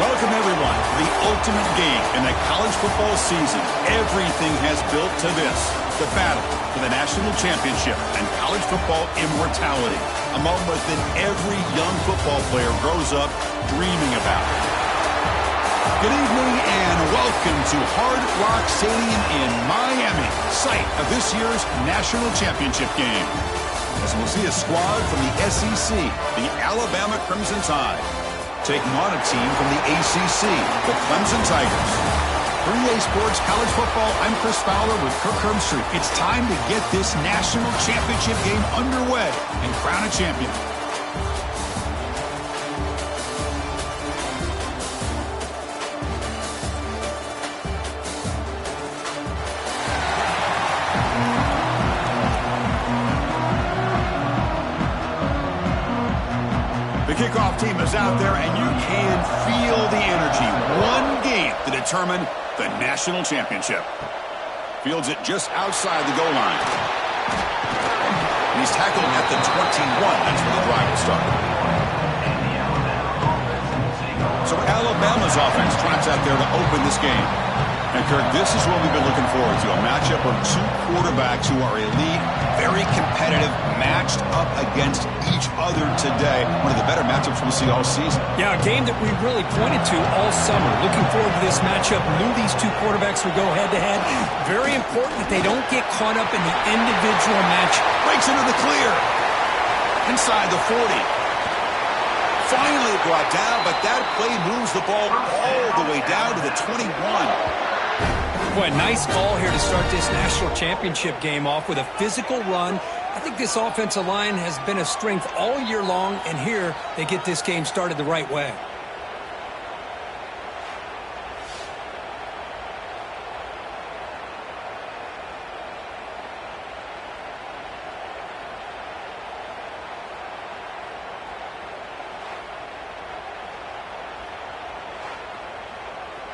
Welcome, everyone, to the ultimate game in the college football season. Everything has built to this, the battle for the national championship and college football immortality, a moment that every young football player grows up dreaming about. Good evening and welcome to Hard Rock Stadium in Miami, site of this year's national championship game. As we'll see a squad from the SEC, the Alabama Crimson Tide, taking on a team from the ACC, the Clemson Tigers. For EA Sports College Football, I'm Chris Fowler with Kirk Herbstreit. It's time to get this national championship game underway and crown a champion. The kickoff team is out there, and you can feel the energy. One game to determine the national championship. Fields it just outside the goal line. And he's tackled at the 21. That's where the drive will start. So Alabama's offense trots out there to open this game. And, Kirk, this is what we've been looking forward to, a matchup of two quarterbacks who are elite, very competitive, matched up against each other today. One of the better matchups we'll see all season. Yeah, a game that we really pointed to all summer. Looking forward to this matchup. Knew these two quarterbacks would go head-to-head. Very important that they don't get caught up in the individual match. Breaks into the clear. Inside the 40. Finally brought down, but that play moves the ball all the way down to the 21. Boy, nice call here to start this national championship game off with a physical run. I think this offensive line has been a strength all year long, and here they get this game started the right way.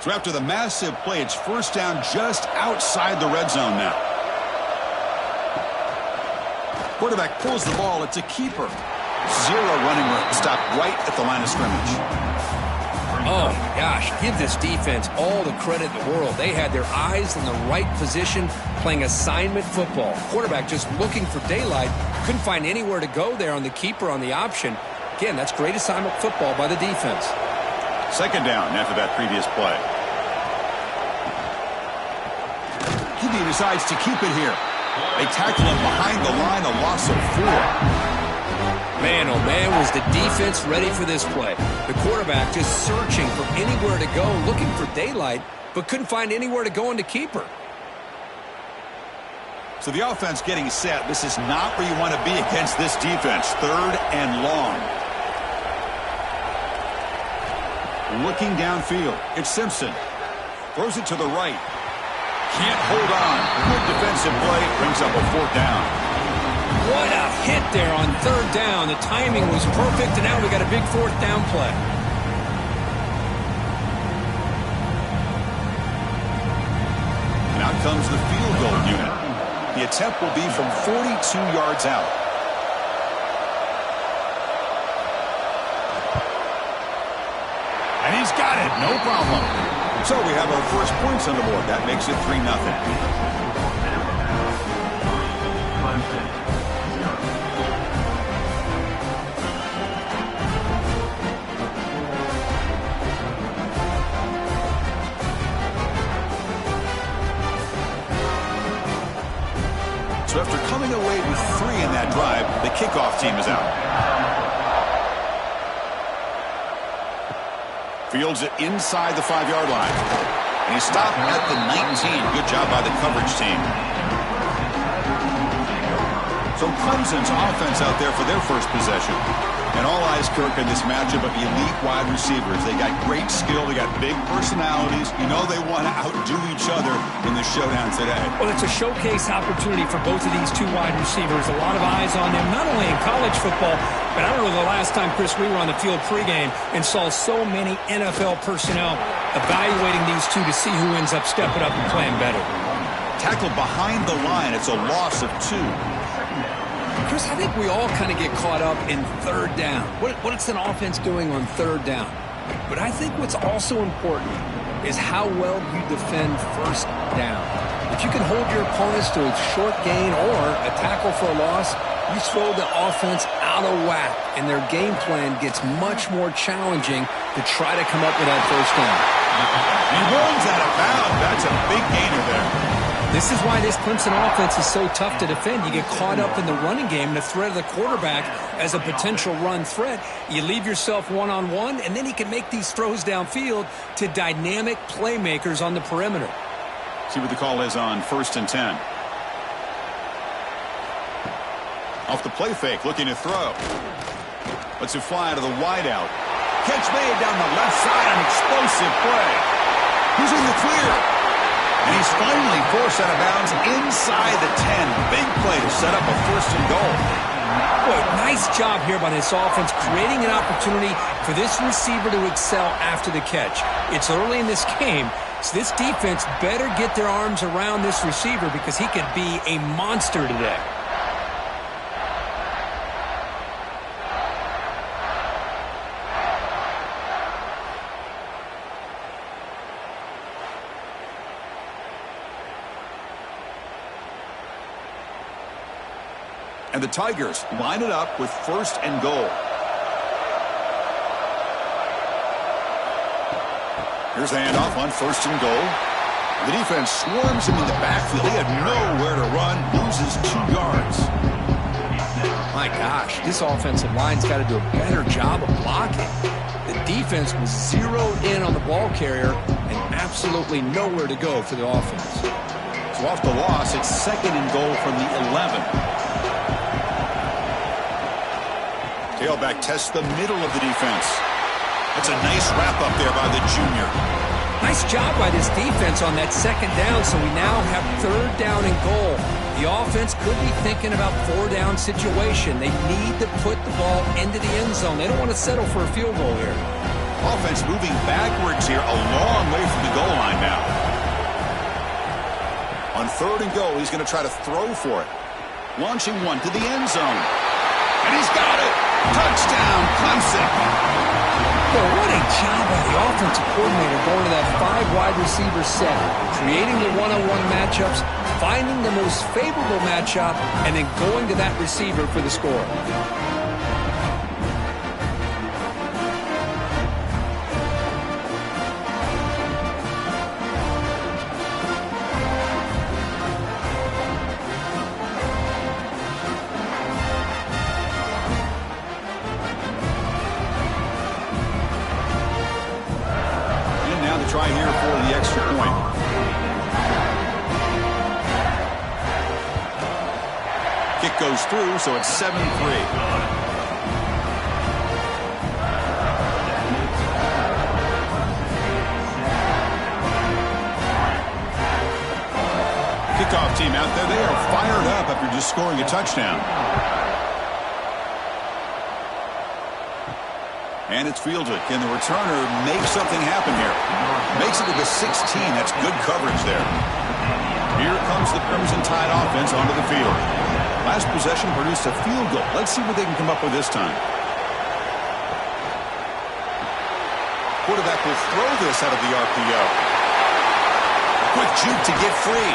So after the massive play, it's first down just outside the red zone now. Quarterback pulls the ball. It's a keeper. Zero running room. Stopped right at the line of scrimmage. Oh, my gosh. Give this defense all the credit in the world. They had their eyes in the right position, playing assignment football. Quarterback just looking for daylight. Couldn't find anywhere to go there on the keeper on the option. Again, that's great assignment football by the defense. Second down after that previous play. He decides to keep it here. They tackle him behind the line, a loss of 4. Man, oh man, was the defense ready for this play. The quarterback just searching for anywhere to go, looking for daylight, but couldn't find anywhere to go in the keeper. So the offense getting set. This is not where you want to be against this defense. Third and long. Looking downfield, it's Simpson. Throws it to the right. Can't hold on. Good defensive play. Brings up a 4th down. What a hit there on 3rd down. The timing was perfect, and now we got a big 4th down play. And out comes the field goal unit. The attempt will be from 42 yards out. And he's got it. No problem. So we have our first points on the board. That makes it 3-0. So after coming away with 3 in that drive, the kickoff team is out. Fields it inside the 5-yard line. And he stopped at the 19. Good job by the coverage team. So Clemson's offense out there for their first possession. And all eyes, Kirk, in this matchup of elite wide receivers. They got great skill. They got big personalities. You know they want to outdo each other in the showdown today. Well, it's a showcase opportunity for both of these two wide receivers. A lot of eyes on them, not only in college football, but I don't know the last time, Chris, we were on the field pregame and saw so many NFL personnel evaluating these two to see who ends up stepping up and playing better. tackled behind the line. It's a loss of 2. Chris, I think we all kind of get caught up in third down. What's an offense doing on third down? But I think what's also important is how well you defend first down. If you can hold your opponents to a short gain or a tackle for a loss, you throw the offense out of whack, and their game plan gets much more challenging to try to come up with that first down. He runs out of bounds. That's a big gainer there. This is why this Clemson offense is so tough to defend. You get caught up in the running game and the threat of the quarterback as a potential run threat. You leave yourself one-on-one, and then he can make these throws downfield to dynamic playmakers on the perimeter. See what the call is on 1st and 10. Off the play fake, looking to throw. Lets it fly out of the wideout. Catch made down the left side, an explosive play. Who's in the clear? And he's finally forced out of bounds inside the 10. Big play to set up a 1st and goal. Boy, nice job here by this offense, creating an opportunity for this receiver to excel after the catch. It's early in this game, so this defense better get their arms around this receiver because he could be a monster today. And the Tigers line it up with 1st and goal. Here's the handoff on 1st and goal. The defense swarms him in the backfield. He had nowhere to run, loses 2 yards. My gosh, this offensive line's got to do a better job of blocking. The defense was zeroed in on the ball carrier and absolutely nowhere to go for the offense. So off the loss, it's 2nd and goal from the 11. Tailback tests the middle of the defense. That's a nice wrap-up there by the junior. Nice job by this defense on that 2nd down, so we now have 3rd down and goal. The offense could be thinking about 4-down situation. They need to put the ball into the end zone. They don't want to settle for a field goal here. Offense moving backwards here, a long way from the goal line now. On 3rd and goal, he's going to try to throw for it. Launching one to the end zone. And he's got it! Touchdown, Clemson! Well, what a job by the offensive coordinator going to that 5-wide receiver set, creating the one-on-one matchups, finding the most favorable matchup, and then going to that receiver for the score. Try here for the extra point. Kick goes through, so it's 7-3. Kickoff team out there, they are fired up after just scoring a touchdown. And it's fielded. Can the returner make something happen here? Makes it to the 16. That's good coverage there. Here comes the Crimson Tide offense onto the field. Last possession produced a field goal. Let's see what they can come up with this time. Quarterback will throw this out of the RPO. Quick juke to get free.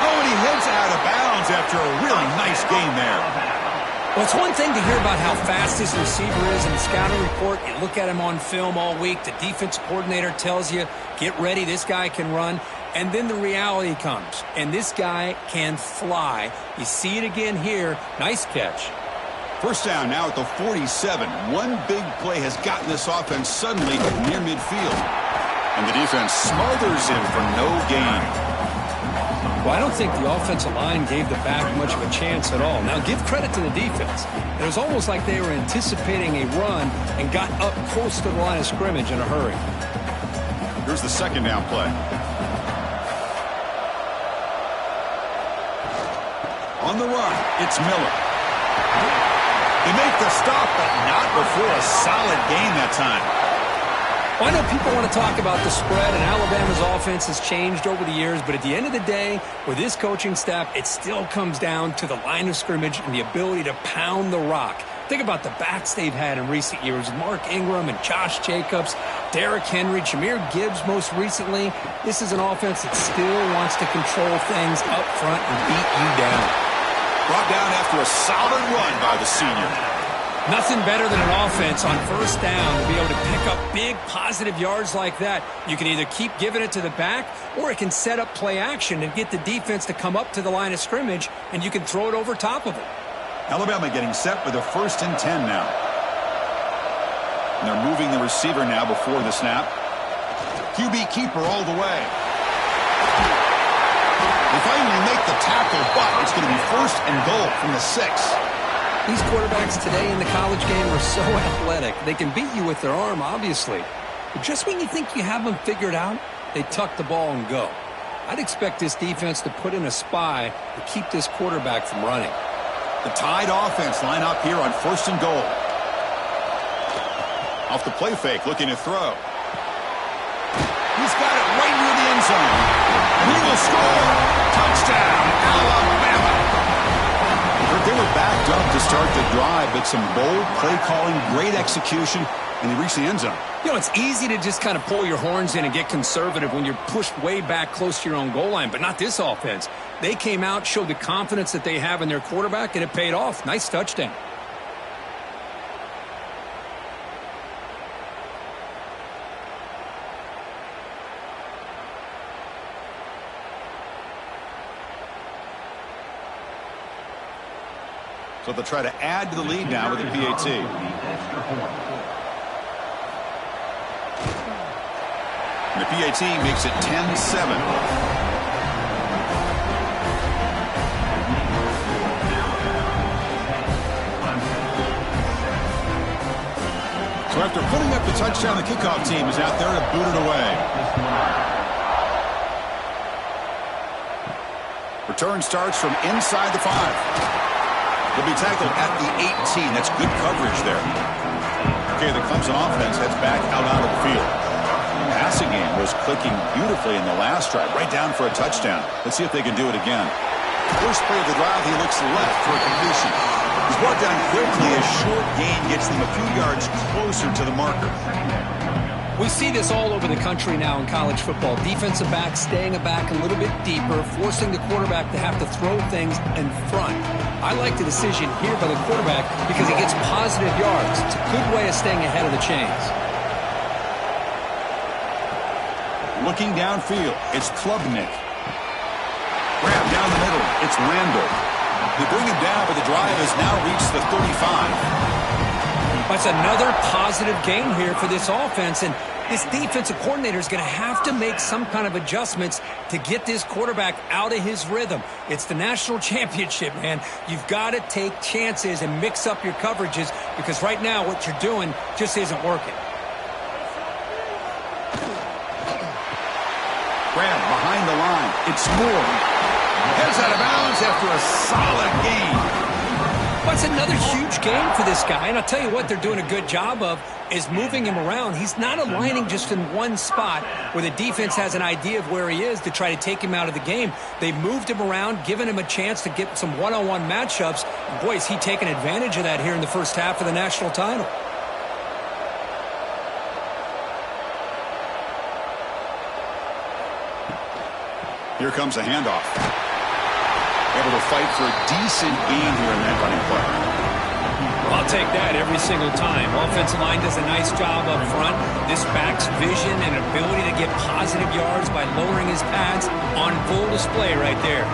Oh, and he heads out of bounds after a really nice game there. Well, it's one thing to hear about how fast this receiver is in the scouting report. You look at him on film all week. The defense coordinator tells you, get ready, this guy can run. And then the reality comes, and this guy can fly. You see it again here. Nice catch. First down now at the 47. One big play has gotten this offense suddenly near midfield. And the defense smothers him for no gain. Well, I don't think the offensive line gave the back much of a chance at all. Now, give credit to the defense. It was almost like they were anticipating a run and got up close to the line of scrimmage in a hurry. Here's the 2nd down play. On the run, it's Miller. They make the stop, but not before a solid gain that time. Well, I know people want to talk about the spread, and Alabama's offense has changed over the years, but at the end of the day, with this coaching staff, it still comes down to the line of scrimmage and the ability to pound the rock. Think about the backs they've had in recent years. Mark Ingram and Josh Jacobs, Derrick Henry, Jahmyr Gibbs most recently. This is an offense that still wants to control things up front and beat you down. Brought down after a solid run by the senior. Nothing better than an offense on first down to be able to pick up big positive yards like that. You can either keep giving it to the back, or it can set up play action and get the defense to come up to the line of scrimmage, and you can throw it over top of it. Alabama getting set with a 1st and 10 now. And they're moving the receiver now before the snap. QB keeper all the way. They finally make the tackle, but it's going to be 1st and goal from the 6. These quarterbacks today in the college game are so athletic. They can beat you with their arm, obviously. But just when you think you have them figured out, they tuck the ball and go. I'd expect this defense to put in a spy to keep this quarterback from running. The Tide offense line up here on 1st and goal. Off the play fake, looking to throw. He's got it right near the end zone. And he will score. Touchdown, Alabama. They were backed up to start the drive, but some bold play calling, great execution, and they reached the end zone. You know, it's easy to just kind of pull your horns in and get conservative when you're pushed way back close to your own goal line, but not this offense. They came out, showed the confidence that they have in their quarterback, and it paid off. Nice touchdown. So they'll try to add to the lead now with the PAT. And the PAT makes it 10-7. So after putting up the touchdown, the kickoff team is out there to boot it away. Return starts from inside the 5. He'll be tackled at the 18. That's good coverage there. Okay, the Clemson offense heads back out of the field. The passing game was clicking beautifully in the last drive, right down for a touchdown. Let's see if they can do it again. First play of the drive, he looks left for a completion. He's brought down quickly. A short gain gets them a few yards closer to the marker. We see this all over the country now in college football. Defensive backs staying back a little bit deeper, forcing the quarterback to have to throw things in front. I like the decision here by the quarterback because he gets positive yards. It's a good way of staying ahead of the chains. Looking downfield, it's Klubnik. Grab down the middle, it's Randall. They bring him down, but the drive has now reached the 35. That's another positive gain here for this offense, and this defensive coordinator is going to have to make some kind of adjustments to get this quarterback out of his rhythm. It's the national championship, man. You've got to take chances and mix up your coverages because right now what you're doing just isn't working. Grab behind the line. It's Moore. Heads out of bounds after a solid gain. That's another huge game for this guy, and I'll tell you what they're doing a good job of is moving him around. He's not aligning just in one spot where the defense has an idea of where he is to try to take him out of the game. They've moved him around, given him a chance to get some one-on-one matchups. And boy, is he taking advantage of that here in the first half of the national title. Here comes a handoff. Able to fight for a decent gain here in that running play. Well, I'll take that every single time. Offensive line does a nice job up front. This back's vision and ability to get positive yards by lowering his pads on full display right there.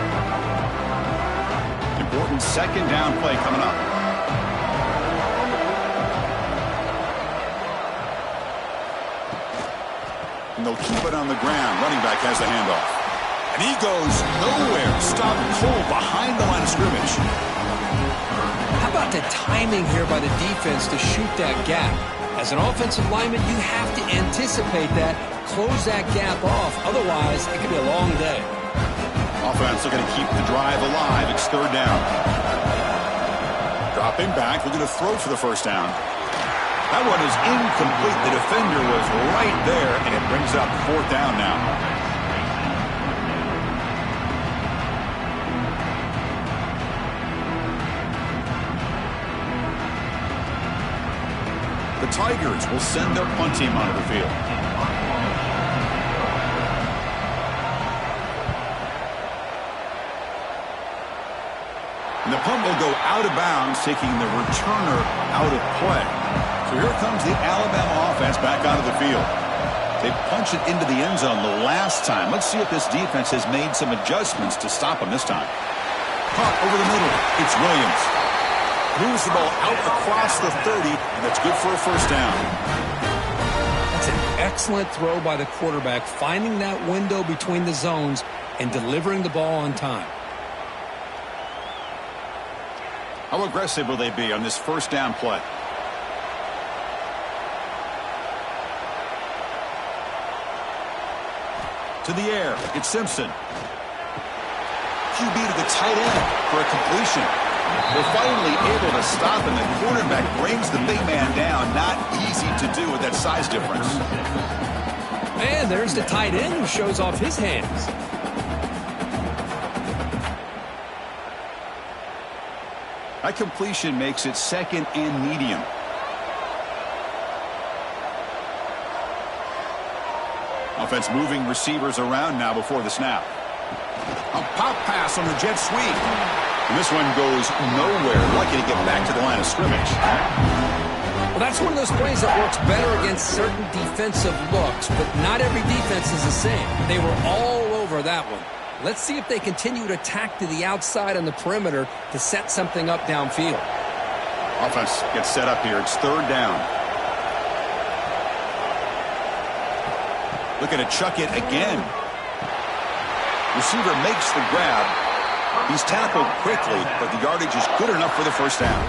Important second down play coming up. And they'll keep it on the ground. Running back has the handoff. And he goes nowhere. Stop cold behind the line of scrimmage. How about the timing here by the defense to shoot that gap? As an offensive lineman, you have to anticipate that, close that gap off. Otherwise, it could be a long day. Offense looking to keep the drive alive. It's third down. Dropping back, looking to throw for the first down. That one is incomplete. The defender was right there, and it brings up 4th down now. The Tigers will send their punt team onto the field. And the punt will go out of bounds, taking the returner out of play. So here comes the Alabama offense back onto the field. They punched it into the end zone the last time. Let's see if this defense has made some adjustments to stop them this time. Punt over the middle. It's Williams. Moves the ball out across the 30, and that's good for a 1st down. That's an excellent throw by the quarterback, finding that window between the zones and delivering the ball on time. How aggressive will they be on this 1st down play? To the air, it's Simpson. QB to the tight end for a completion. They're finally able to stop, and the quarterback brings the big man down. Not easy to do with that size difference. And there's the tight end who shows off his hands. That completion makes it 2nd and medium. Offense moving receivers around now before the snap. A pop pass on the jet sweep. And this one goes nowhere. Lucky to get back to the line of scrimmage. Well, that's one of those plays that works better against certain defensive looks, but not every defense is the same. They were all over that one. Let's see if they continue to attack to the outside on the perimeter to set something up downfield. Offense gets set up here. It's 3rd down. Looking to chuck it again. Receiver makes the grab. He's tackled quickly, but the yardage is good enough for the 1st down.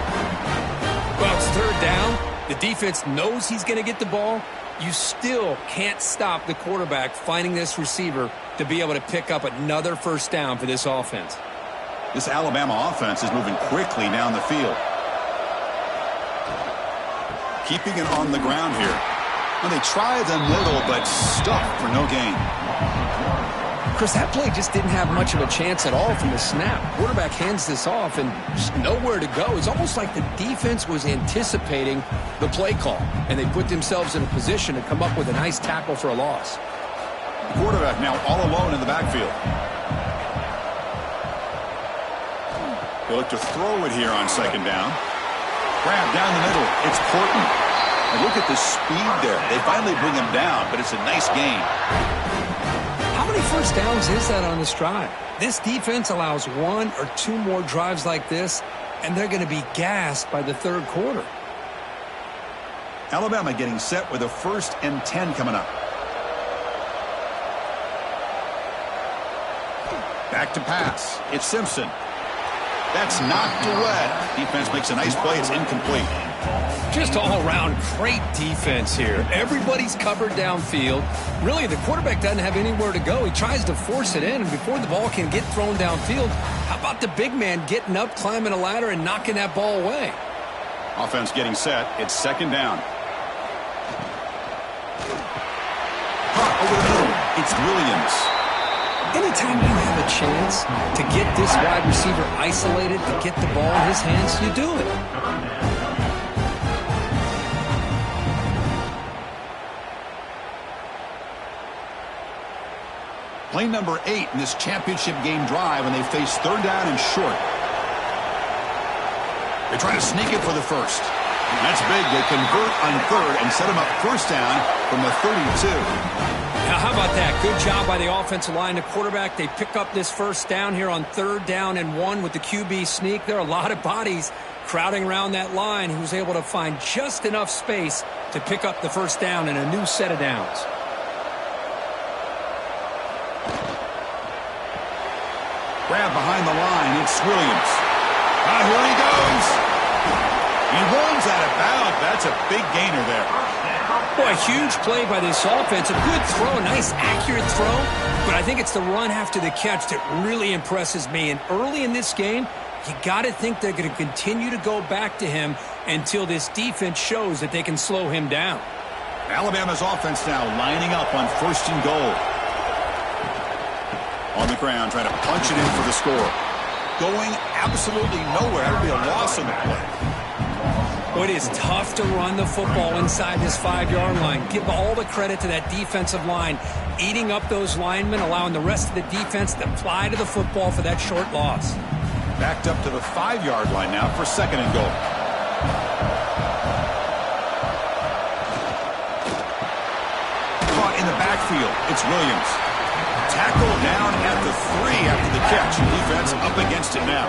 Well, it's 3rd down. The defense knows he's going to get the ball. You still can't stop the quarterback finding this receiver to be able to pick up another 1st down for this offense. This Alabama offense is moving quickly down the field. Keeping it on the ground here. Well, they try the middle, but stuffed for no gain. Chris, that play just didn't have much of a chance at all from the snap. Quarterback hands this off and just nowhere to go. It's almost like the defense was anticipating the play call, and they put themselves in a position to come up with a nice tackle for a loss. The quarterback now all alone in the backfield. They look to throw it here on 2nd down. Grab down the middle. It's Porton. And look at the speed there. They finally bring him down, but it's a nice gain. How many 1st downs is that on this drive? This defense allows 1 or 2 more drives like this, and they're going to be gassed by the 3rd quarter. Alabama getting set with a 1st and 10 coming up. Back to pass. It's Simpson. That's knocked away. Defense makes a nice play. It's incomplete. Just all-around great defense here. Everybody's covered downfield. Really, the quarterback doesn't have anywhere to go. He tries to force it in, and before the ball can get thrown downfield, how about the big man getting up, climbing a ladder, and knocking that ball away? Offense getting set. It's 2nd down. Punt over the middle. It's Williams. Anytime you have a chance to get this wide receiver isolated, to get the ball in his hands, you do it. Play number 8 in this championship game drive, and they face 3rd down and short. They try to sneak it for the 1st. That's big. They convert on 3rd and set them up 1st down from the 32. Now, how about that? Good job by the offensive line. The quarterback, they pick up this 1st down here on 3rd down and 1 with the QB sneak. There are a lot of bodies crowding around that line. He was able to find just enough space to pick up the 1st down and a new set of downs. Grab behind the line. It's Williams. Here he goes. He runs out of bounds. That's a big gainer there. Boy, a huge play by this offense. A good throw, a nice accurate throw. But I think it's the run after the catch that really impresses me. And early in this game, You got to think they're going to continue to go back to him until this defense shows that they can slow him down. Alabama's offense now lining up on 1st and goal. On the ground, trying to punch it in for the score. Going absolutely nowhere. That would be a loss on the play. Well, it is tough to run the football inside this 5-yard line. Give all the credit to that defensive line, eating up those linemen, allowing the rest of the defense to fly to the football for that short loss. Backed up to the 5-yard line now for 2nd and goal. Caught in the backfield. It's Williams. Tackle down at the 3 after the catch. Defense up against it now.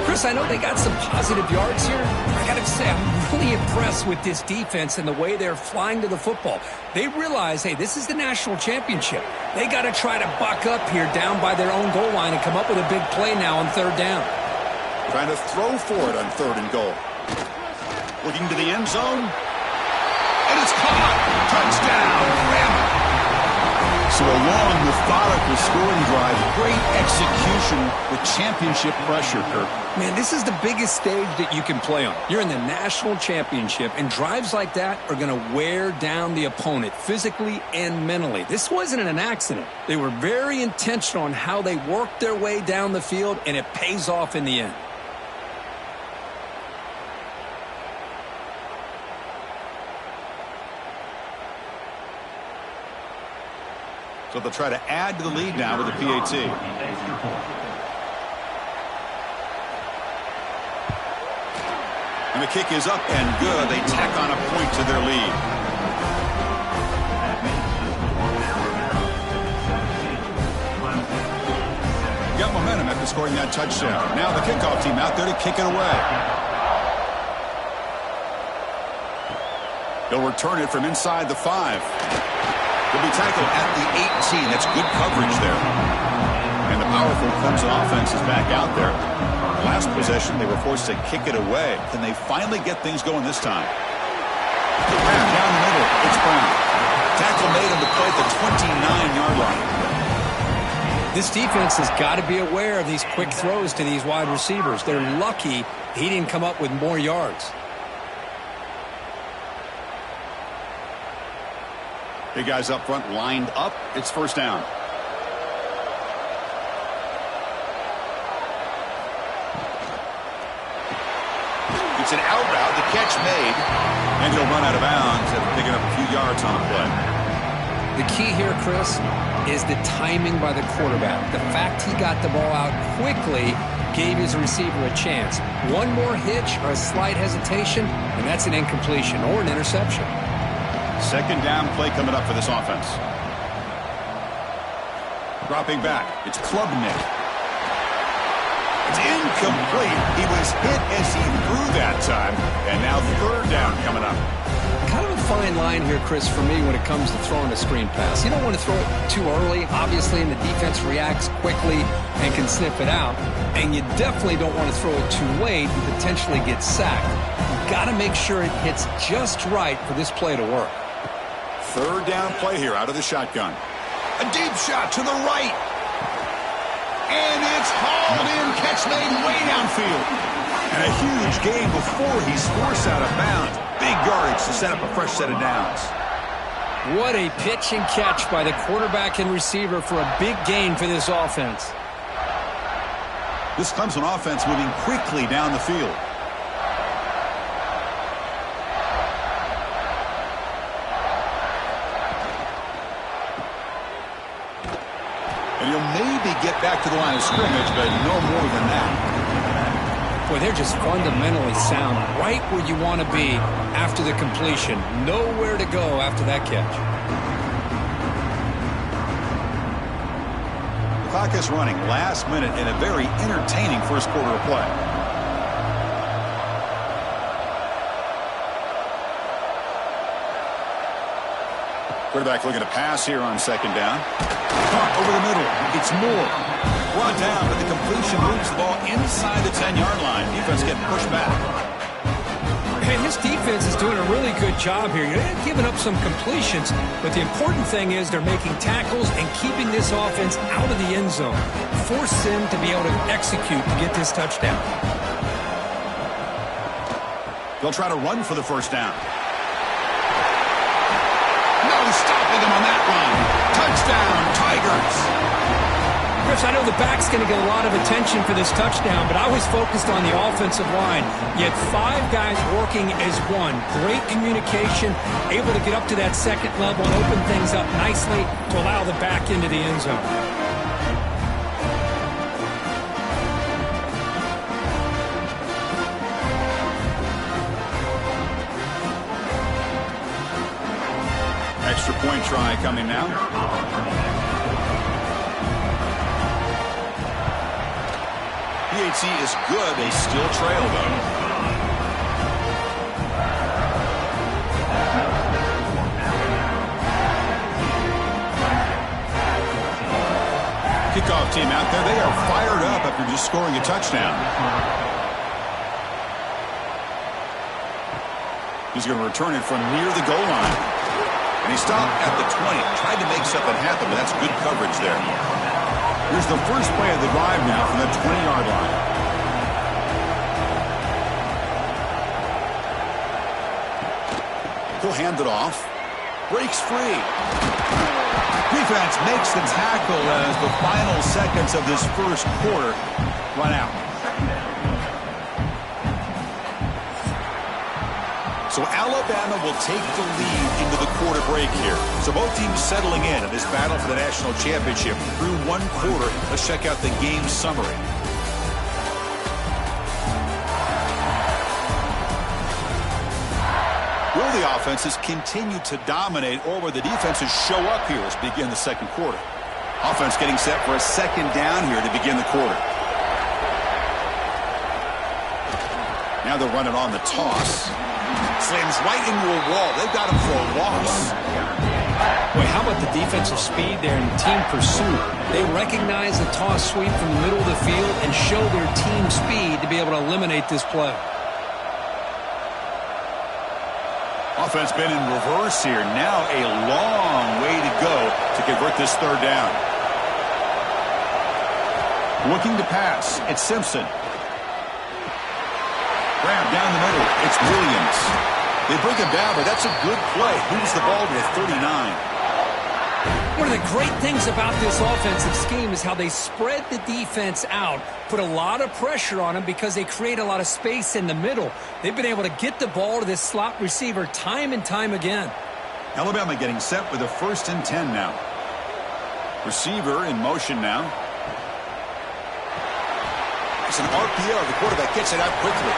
Chris, I know they got some positive yards here. I got to say, I'm really impressed with this defense and the way they're flying to the football. They realize, hey, this is the national championship. They got to try to buck up here down by their own goal line and come up with a big play now on 3rd down. Trying to throw for it on 3rd and goal. Looking to the end zone. And it's caught. Touchdown, Bama. So a long, methodical scoring drive. Great execution with championship pressure, Kirk. Man, this is the biggest stage that you can play on. You're in the national championship, and drives like that are going to wear down the opponent physically and mentally. This wasn't an accident. They were very intentional on how they worked their way down the field, and it pays off in the end. So they'll try to add to the lead now with the PAT. And the kick is up and good. They tack on a point to their lead. Got momentum after scoring that touchdown. Now the kickoff team out there to kick it away. They'll return it from inside the 5. Will be tackled at the 18. That's good coverage there. And the powerful Clemson offense is back out there. Last possession, they were forced to kick it away. Can they finally get things going this time? Down the middle, it's Brown. Tackle made on the play at the 29-yard line. This defense has got to be aware of these quick throws to these wide receivers. They're lucky he didn't come up with more yards. Big guys up front lined up. It's 1st down. It's an out route. The catch made. And he'll run out of bounds after picking up a few yards on the play. The key here, Chris, is the timing by the quarterback. The fact he got the ball out quickly gave his receiver a chance. One more hitch or a slight hesitation, and that's an incompletion or an interception. 2nd down play coming up for this offense. Dropping back. It's Klubnik. It's incomplete. He was hit as he threw that time. And now 3rd down coming up. Kind of a fine line here, Chris, for me when it comes to throwing a screen pass. You don't want to throw it too early, obviously, and the defense reacts quickly and can sniff it out. And you definitely don't want to throw it too late and potentially get sacked. You've got to make sure it hits just right for this play to work. 3rd down play here out of the shotgun. A deep shot to the right. And it's hauled in. Catch made way downfield. And a huge gain before he's forced out of bounds. Big yardage to set up a fresh set of downs. What a pitch and catch by the quarterback and receiver for a big gain for this offense. This Clemson offense moving quickly down the field. And he'll maybe get back to the line of scrimmage, but no more than that. Boy, they're just fundamentally sound, right where you want to be after the completion. Nowhere to go after that catch. The clock is running last minute in a very entertaining first quarter of play. Quarterback looking to pass here on 2nd down. Caught over the middle. It's Moore. Brought down, but the completion moves the ball inside the 10-yard line. Defense getting pushed back. And this defense is doing a really good job here. They're giving up some completions, but the important thing is they're making tackles and keeping this offense out of the end zone. forced them to be able to execute to get this touchdown. They'll try to run for the first down. No stopping them on that run. Touchdown, Tigers. Chris, I know the back's going to get a lot of attention for this touchdown, but I was focused on the offensive line. You had 5 guys working as one. Great communication, able to get up to that second level and open things up nicely to allow the back into the end zone. Extra point try coming now. PAT is good. They still trail, though. Kickoff team out there. They are fired up after just scoring a touchdown. He's going to return it from near the goal line. And he stopped at the 20. Tried to make something happen, but that's good coverage there. Here's the first play of the drive now from the 20-yard line. He'll hand it off. Breaks free. Defense makes the tackle as the final seconds of this first quarter run out. So Alabama will take the lead into the quarter break here. So both teams settling in this battle for the national championship through one quarter. Let's check out the game summary. Will the offenses continue to dominate, or will the defenses show up here as we begin the second quarter? Offense getting set for a second down here to begin the quarter. Now they'll run it on the toss. Slams right into a wall. They've got him for a loss. Boy, how about the defensive speed there and team pursuit? They recognize the toss sweep from the middle of the field and show their team speed to be able to eliminate this play. Offense been in reverse here. Now a long way to go to convert this third down. Looking to pass. It's Simpson. Grab down the middle. It's Williams. They bring him down, but that's a good play. Moves the ball to the 39. One of the great things about this offensive scheme is how they spread the defense out, put a lot of pressure on them because they create a lot of space in the middle. They've been able to get the ball to this slot receiver time and time again. Alabama getting set with a 1st and 10 now. Receiver in motion now. It's an RPO. The quarterback gets it out quickly.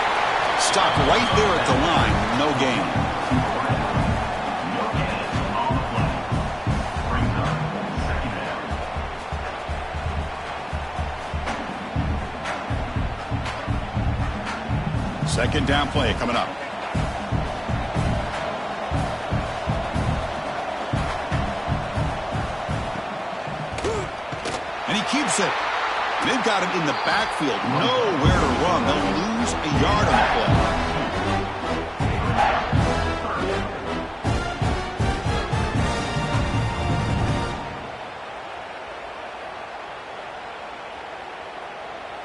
Stop right there at the line. No gain. Second down play coming up. And he keeps it. They've got him in the backfield. Nowhere to run. They'll lose a yard on the play.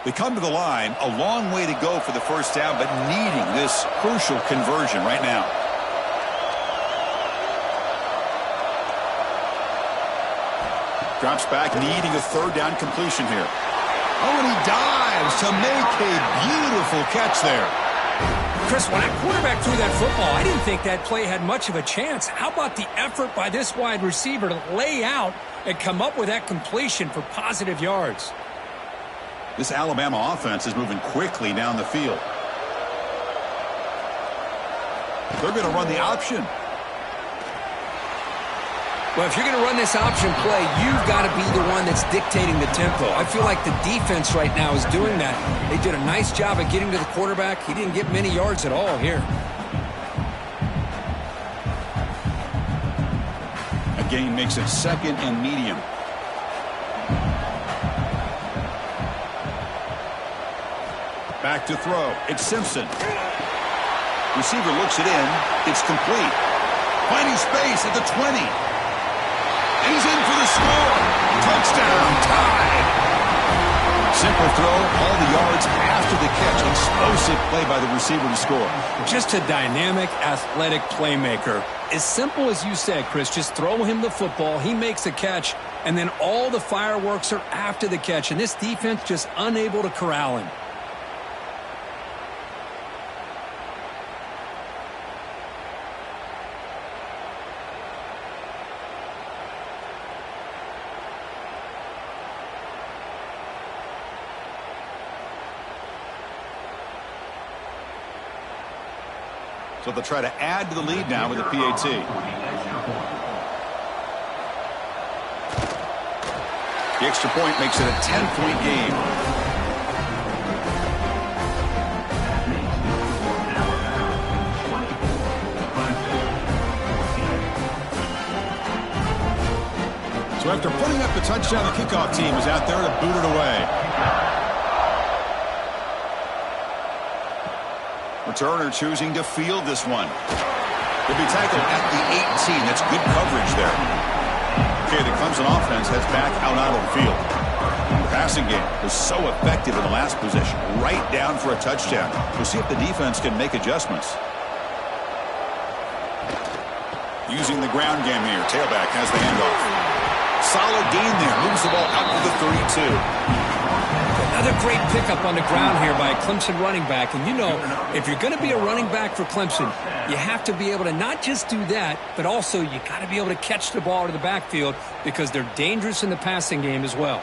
They come to the line, a long way to go for the first down, but needing this crucial conversion right now. Drops back, needing a third down completion here. Oh, and he dives to make a beautiful catch there. Chris, when that quarterback threw that football, I didn't think that play had much of a chance. How about the effort by this wide receiver to lay out and come up with that completion for positive yards? This Alabama offense is moving quickly down the field. They're going to run the option. Well, if you're going to run this option play, you've got to be the one that's dictating the tempo. I feel like the defense right now is doing that. They did a nice job of getting to the quarterback. He didn't get many yards at all here. A gain makes it 2nd and medium. Back to throw. It's Simpson. Receiver looks it in. It's complete. Finding space at the 20. And he's in for the score. Touchdown, tied. Simple throw, all the yards after the catch. Explosive play by the receiver to score. Just a dynamic, athletic playmaker. As simple as you said, Chris, just throw him the football, he makes a catch, and then all the fireworks are after the catch, and this defense just unable to corral him. So they'll try to add to the lead now with the PAT. The extra point makes it a 10-point game. So after putting up the touchdown, the kickoff team is out there to boot it away. Returner choosing to field this one. He'll be tackled at the 18. That's good coverage there. Okay, the Clemson offense heads back out onto the field. The passing game was so effective in the last possession, right down for a touchdown. We'll see if the defense can make adjustments. Using the ground game here. Tailback has the handoff. Solid gain there. Moves the ball out to the 32. Another great pickup on the ground here by a Clemson running back. And you know, if you're going to be a running back for Clemson, you have to be able to not just do that, but also you got to be able to catch the ball to the backfield because they're dangerous in the passing game as well.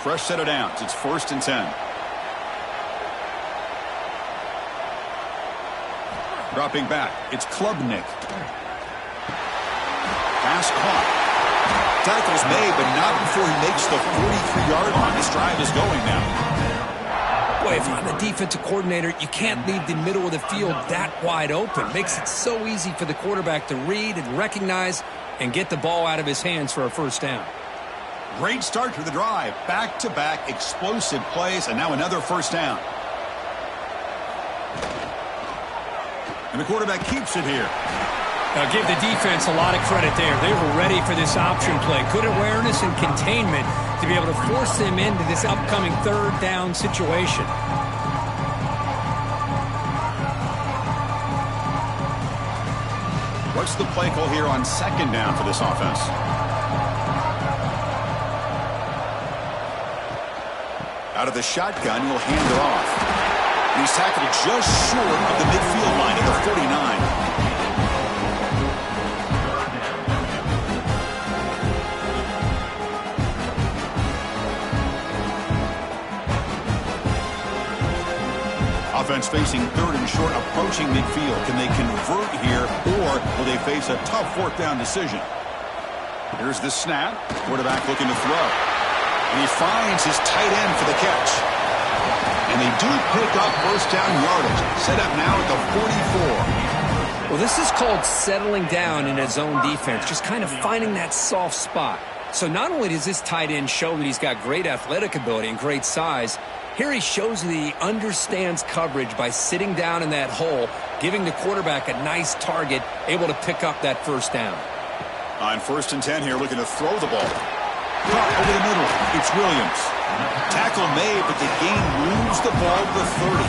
Fresh set of downs. It's 1st and 10. Dropping back. It's Klubnik. Pass caught. Tackle's made, but not before he makes the 43-yard line. This drive is going now. Boy, if I'm the defensive coordinator, you can't leave the middle of the field that wide open. Makes it so easy for the quarterback to read and recognize and get the ball out of his hands for a first down. Great start to the drive. Back-to-back explosive plays, and now another first down. And the quarterback keeps it here. Now give the defense a lot of credit there. They were ready for this option play. Good awareness and containment to be able to force them into this upcoming third down situation. What's the play call here on 2nd down for this offense? Out of the shotgun, he'll hand it off. And he's tackled just short of the midfield line at the 49. Offense facing 3rd and short, approaching midfield. Can they convert here, or will they face a tough 4th down decision? Here's the snap. Quarterback looking to throw. And he finds his tight end for the catch. And they do pick up first down yardage. Set up now at the 44. Well, this is called settling down in his own defense, just kind of finding that soft spot. So not only does this tight end show that he's got great athletic ability and great size, here he shows that he understands coverage by sitting down in that hole, giving the quarterback a nice target, able to pick up that first down. On 1st and 10 here, looking to throw the ball. Caught over the middle. It's Williams. Tackle made, but the gain moves the ball to the 30.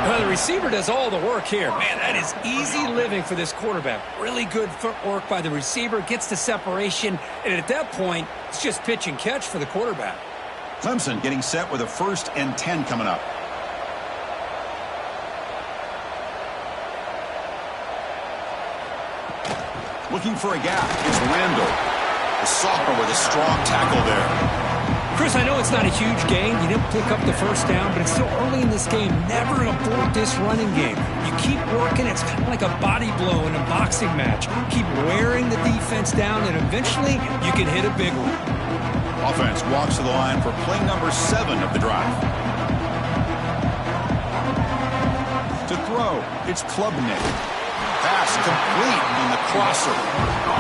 Well, the receiver does all the work here. Man, that is easy living for this quarterback. Really good footwork by the receiver, gets the separation, and at that point, it's just pitch and catch for the quarterback. Clemson getting set with a 1st and 10 coming up. Looking for a gap is Randall. The sophomore with a strong tackle there. Chris, I know it's not a huge gain. You didn't pick up the first down, but it's still early in this game. Never abort this running game. You keep working. It's kind of like a body blow in a boxing match. Keep wearing the defense down, and eventually you can hit a big one. Offense walks to the line for play number 7 of the drive. To throw, it's Klubnik. Pass complete on the crosser.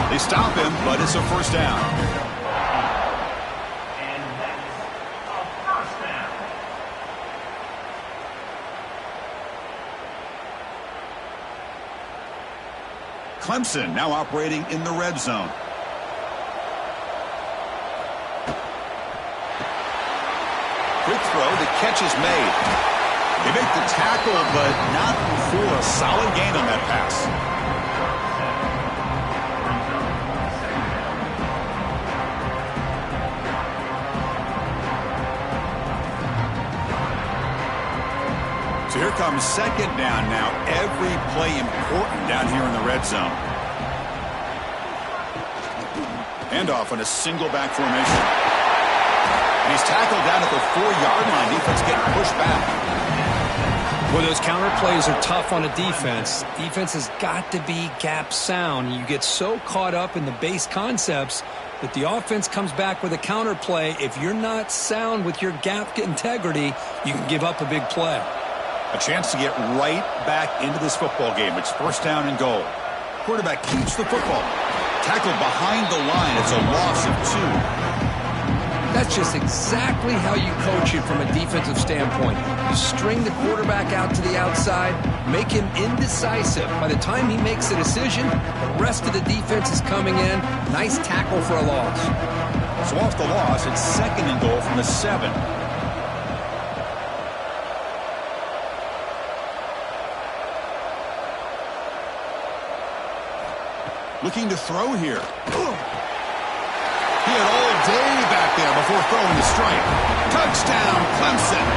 They stop him, but it's a first down. Clemson now operating in the red zone. catch is made. They make the tackle, but not before a solid gain on that pass. So here comes second down now. Every play important down here in the red zone. Handoff on a single back formation. And he's tackled down at the 4-yard line. Defense getting pushed back. Well, those counter plays are tough on a defense. Defense has got to be gap sound. You get so caught up in the base concepts that the offense comes back with a counter play. If you're not sound with your gap integrity, you can give up a big play. A chance to get right back into this football game. It's first down and goal. Quarterback keeps the football. Tackled behind the line. It's a loss of 2. That's just exactly how you coach it from a defensive standpoint. You string the quarterback out to the outside, make him indecisive. By the time he makes a decision, the rest of the defense is coming in. Nice tackle for a loss. So off the loss, it's second and goal from the 7. Looking to throw here. He had all day back there before throwing the strike. Touchdown, Clemson.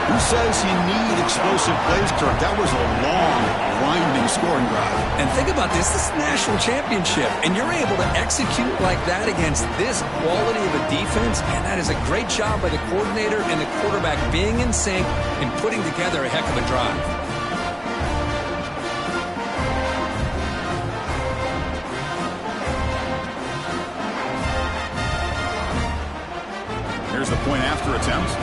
Who says you need explosive plays, Kirk? That was a long, grinding scoring drive. And think about this. This is the national championship, and you're able to execute like that against this quality of a defense, and that is a great job by the coordinator and the quarterback being in sync and putting together a heck of a drive. Here's the point after attempt.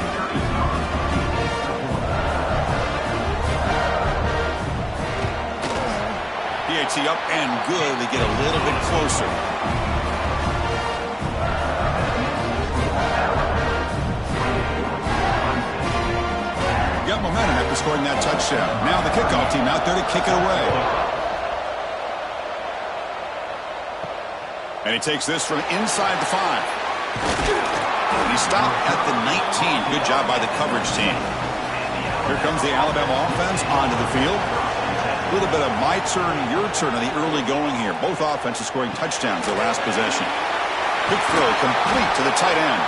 PAT up and good. They get a little bit closer. Got momentum after scoring that touchdown. Now the kickoff team out there to kick it away. And he takes this from inside the 5. He stopped at the 19. Good job by the coverage team. Here comes the Alabama offense onto the field. A little bit of my turn, your turn on the early going here. Both offenses scoring touchdowns their last possession. Quick throw complete to the tight end.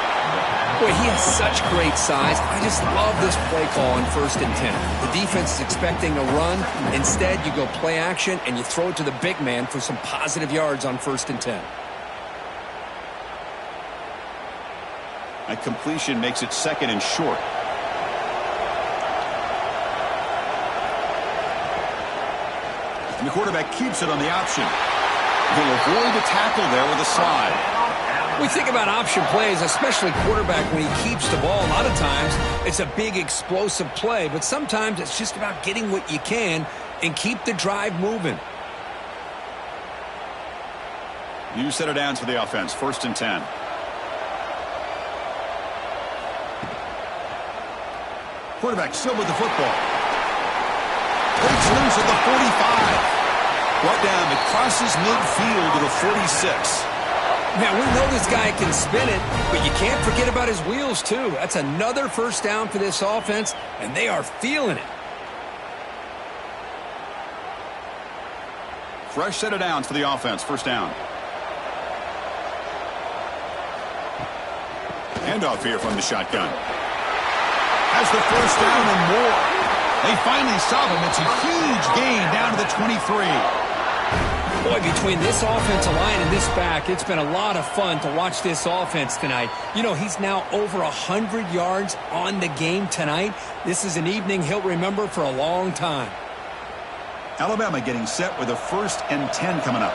Boy, he has such great size. I just love this play call on 1st and 10. The defense is expecting a run. Instead, you go play action and you throw it to the big man for some positive yards on 1st and 10. That completion makes it second and short. And the quarterback keeps it on the option. He'll avoid the tackle there with a slide. We think about option plays, especially quarterback when he keeps the ball. A lot of times it's a big explosive play, but sometimes it's just about getting what you can and keep the drive moving. You set it down to the offense. 1st and 10. Quarterback still with the football. Breaks loose at the 45. Brought down. It crosses midfield to the 46. Now, we know this guy can spin it, but you can't forget about his wheels, too. That's another first down for this offense, and they are feeling it. Fresh set of downs for the offense. 1st down. Handoff here from the shotgun. Has the 1st down and more. They finally stop him. It's a huge gain down to the 23. Boy, between this offensive line and this back, it's been a lot of fun to watch this offense tonight. You know, he's now over 100 yards on the game tonight. This is an evening he'll remember for a long time. Alabama getting set with a 1st and 10 coming up.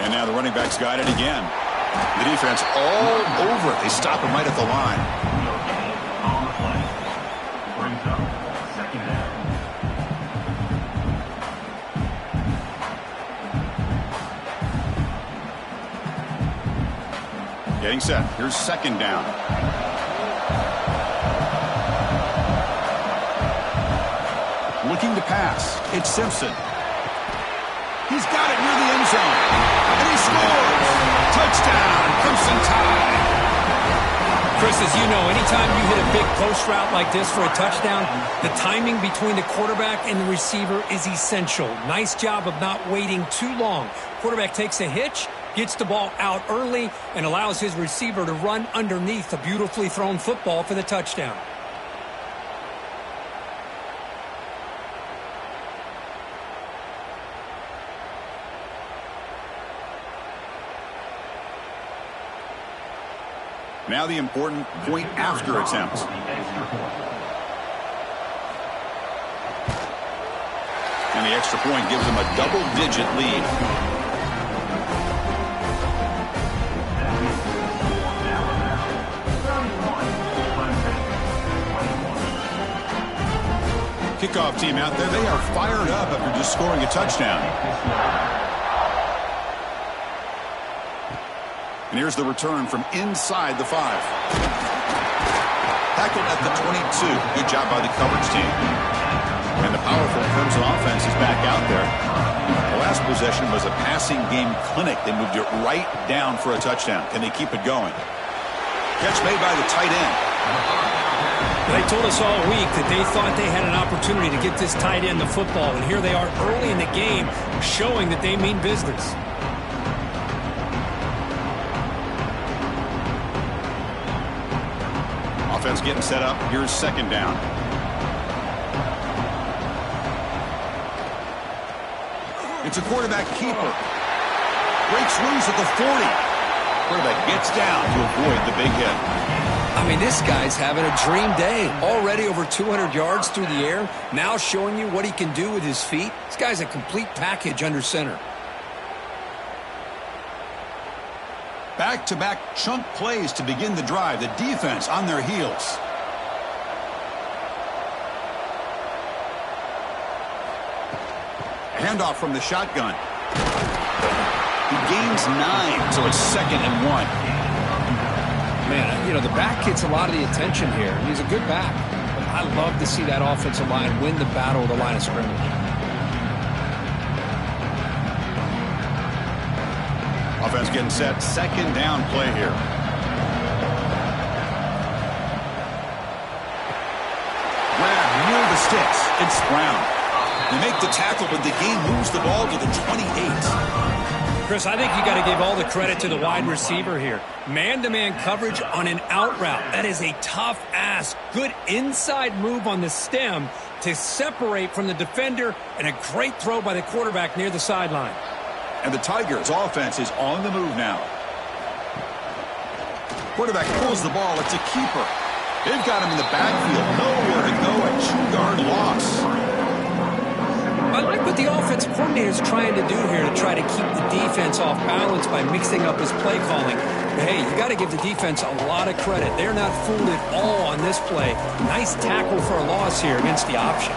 And now the running back's got it again. The defense all over it. They stop him right at the line. Getting set. Here's 2nd down. Looking to pass. It's Simpson. He's got it near the end zone. And he scores! Touchdown, Clemson Tide! Chris, as you know, anytime you hit a big post route like this for a touchdown, the timing between the quarterback and the receiver is essential. Nice job of not waiting too long. Quarterback takes a hitch, gets the ball out early, and allows his receiver to run underneath a beautifully thrown football for the touchdown. Now the important point after attempt. And the extra point gives them a double-digit lead. Kickoff team out there, they are fired up after just scoring a touchdown. And here's the return from inside the 5. Tackled at the 22. Good job by the coverage team. And the powerful Clemson offense is back out there. The last possession was a passing game clinic. They moved it right down for a touchdown. Can they keep it going? Catch made by the tight end. They told us all week that they thought they had an opportunity to get this tight end the football. And here they are early in the game showing that they mean business. Offense getting set up. Here's second down. It's a quarterback keeper. Breaks loose at the 40. Quarterback gets down to avoid the big hit. I mean, this guy's having a dream day. Already over 200 yards through the air. Now showing you what he can do with his feet. This guy's a complete package under center. Back-to-back chunk plays to begin the drive. The defense on their heels. Handoff from the shotgun. He gains 9, so it's 2nd and 1. Man, you know, the back gets a lot of the attention here. He's a good back. But I love to see that offensive line win the battle of the line of scrimmage. Offense getting set. 2nd down play here. Grab near the sticks. It's Brown. They make the tackle, but the game moves the ball to the 28. Chris, I think you got to give all the credit to the wide receiver here. Man-to-man coverage on an out route. That is a tough ask. Good inside move on the stem to separate from the defender, and a great throw by the quarterback near the sideline. And the Tigers' offense is on the move now. Quarterback pulls the ball. It's a keeper. They've got him in the backfield. Nowhere to go. A 2-yard loss. I like what the offense coordinator is trying to do here to try to keep the defense off balance by mixing up his play calling. But hey, you got to give the defense a lot of credit. They're not fooled at all on this play. Nice tackle for a loss here against the option.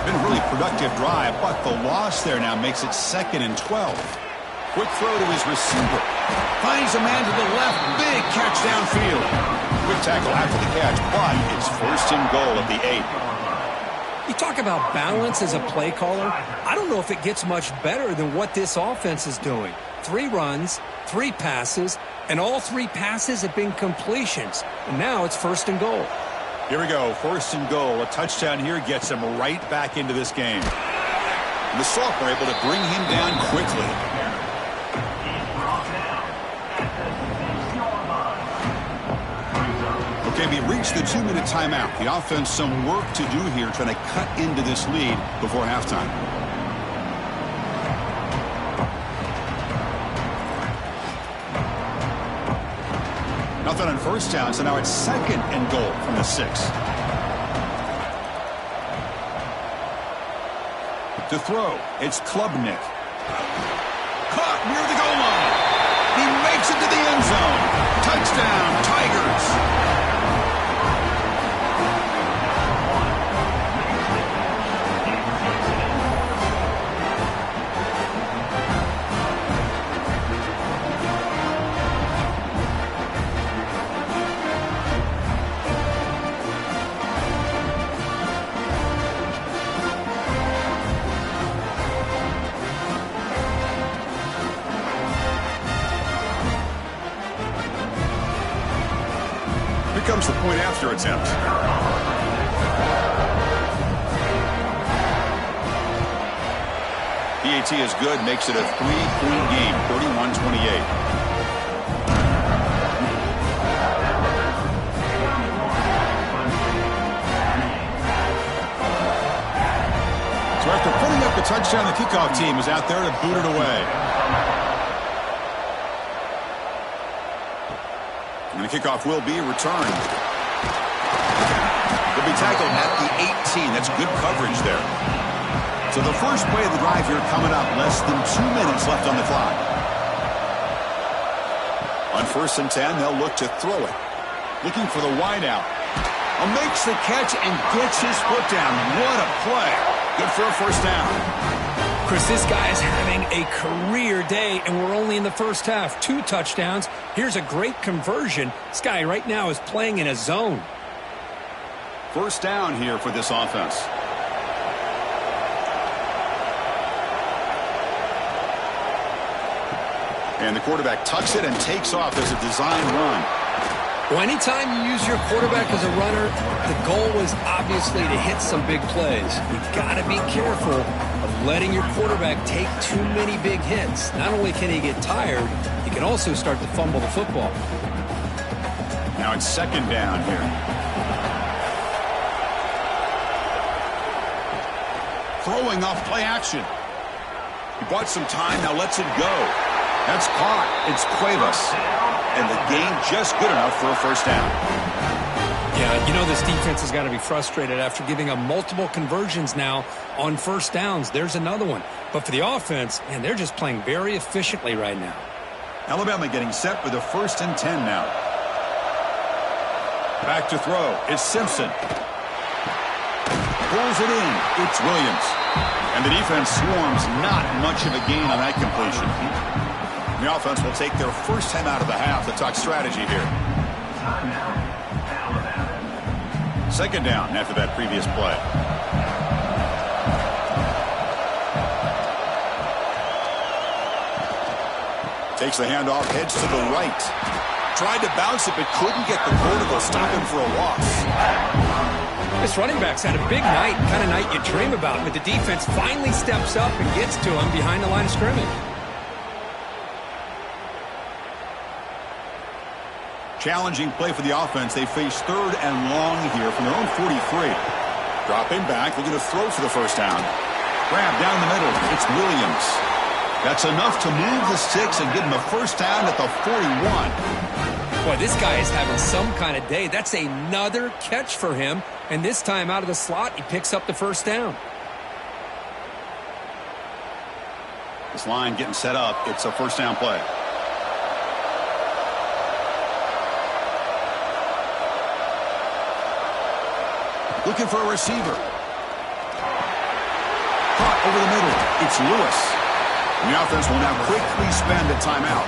Been a really productive drive, but the loss there now makes it 2nd and 12. Quick throw to his receiver. Finds a man to the left. Big catch downfield. Quick tackle after the catch, but it's 1st and goal at the 8. You talk about balance as a play caller. I don't know if it gets much better than what this offense is doing. 3 runs, 3 passes, and all 3 passes have been completions. And now it's 1st and goal. Here we go, 1st and goal. A touchdown here gets him right back into this game. And the sophomore able to bring him down quickly. Okay, we reached the 2-minute timeout. The offense some work to do here trying to cut into this lead before halftime. Nothing on 1st down, so now it's 2nd and goal from the 6. To throw, it's Klubnik. Caught near the goal line. He makes it to the end zone. Touchdown, Tigers. Here comes the point after attempt. PAT is good, makes it a 3-point game, 31-28. So after putting up the touchdown, the kickoff team is out there to boot it away. And the kickoff will be returned. He'll be tackled at the 18. That's good coverage there. So the first play of the drive here coming up. Less than 2 minutes left on the clock. On 1st and 10, they'll look to throw it. Looking for the wideout. Makes the catch and gets his foot down. What a play. Good for a first down. Chris, this guy is having a career day, and we're only in the first half. 2 touchdowns. Here's a great conversion. This guy right now is playing in a zone. First down here for this offense. And the quarterback tucks it and takes off as a design run. Well, anytime you use your quarterback as a runner, the goal is obviously to hit some big plays. You've got to be careful of letting your quarterback take too many big hits. Not only can he get tired, he can also start to fumble the football. Now it's second down here. Throwing off play action. He bought some time, now lets it go. That's caught. It's Cuevas. And the gain just good enough for a first down. Yeah, you know this defense has got to be frustrated after giving up multiple conversions now on first downs. There's another one. But for the offense, man, they're just playing very efficiently right now. Alabama getting set with a 1st and 10 now. Back to throw. It's Simpson. Pulls it in. It's Williams. And the defense swarms. Not much of a gain on that completion. The offense will take their first time out of the half to talk strategy here. Second down after that previous play. Takes the handoff, heads to the right. Tried to bounce it, but couldn't get the vertical. Stop him for a loss. This running back's had a big night, kind of night you dream about, but the defense finally steps up and gets to him behind the line of scrimmage. Challenging play for the offense. They face 3rd and long here from their own 43. Dropping back, looking to throw for the first down. Grab down the middle. It's Williams. That's enough to move the sticks and give him a first down at the 41. Boy, this guy is having some kind of day. That's another catch for him. And this time out of the slot, he picks up the first down. This line getting set up. It's a first down play. Looking for a receiver. Caught over the middle. It's Lewis. And the offense will now quickly spend a timeout.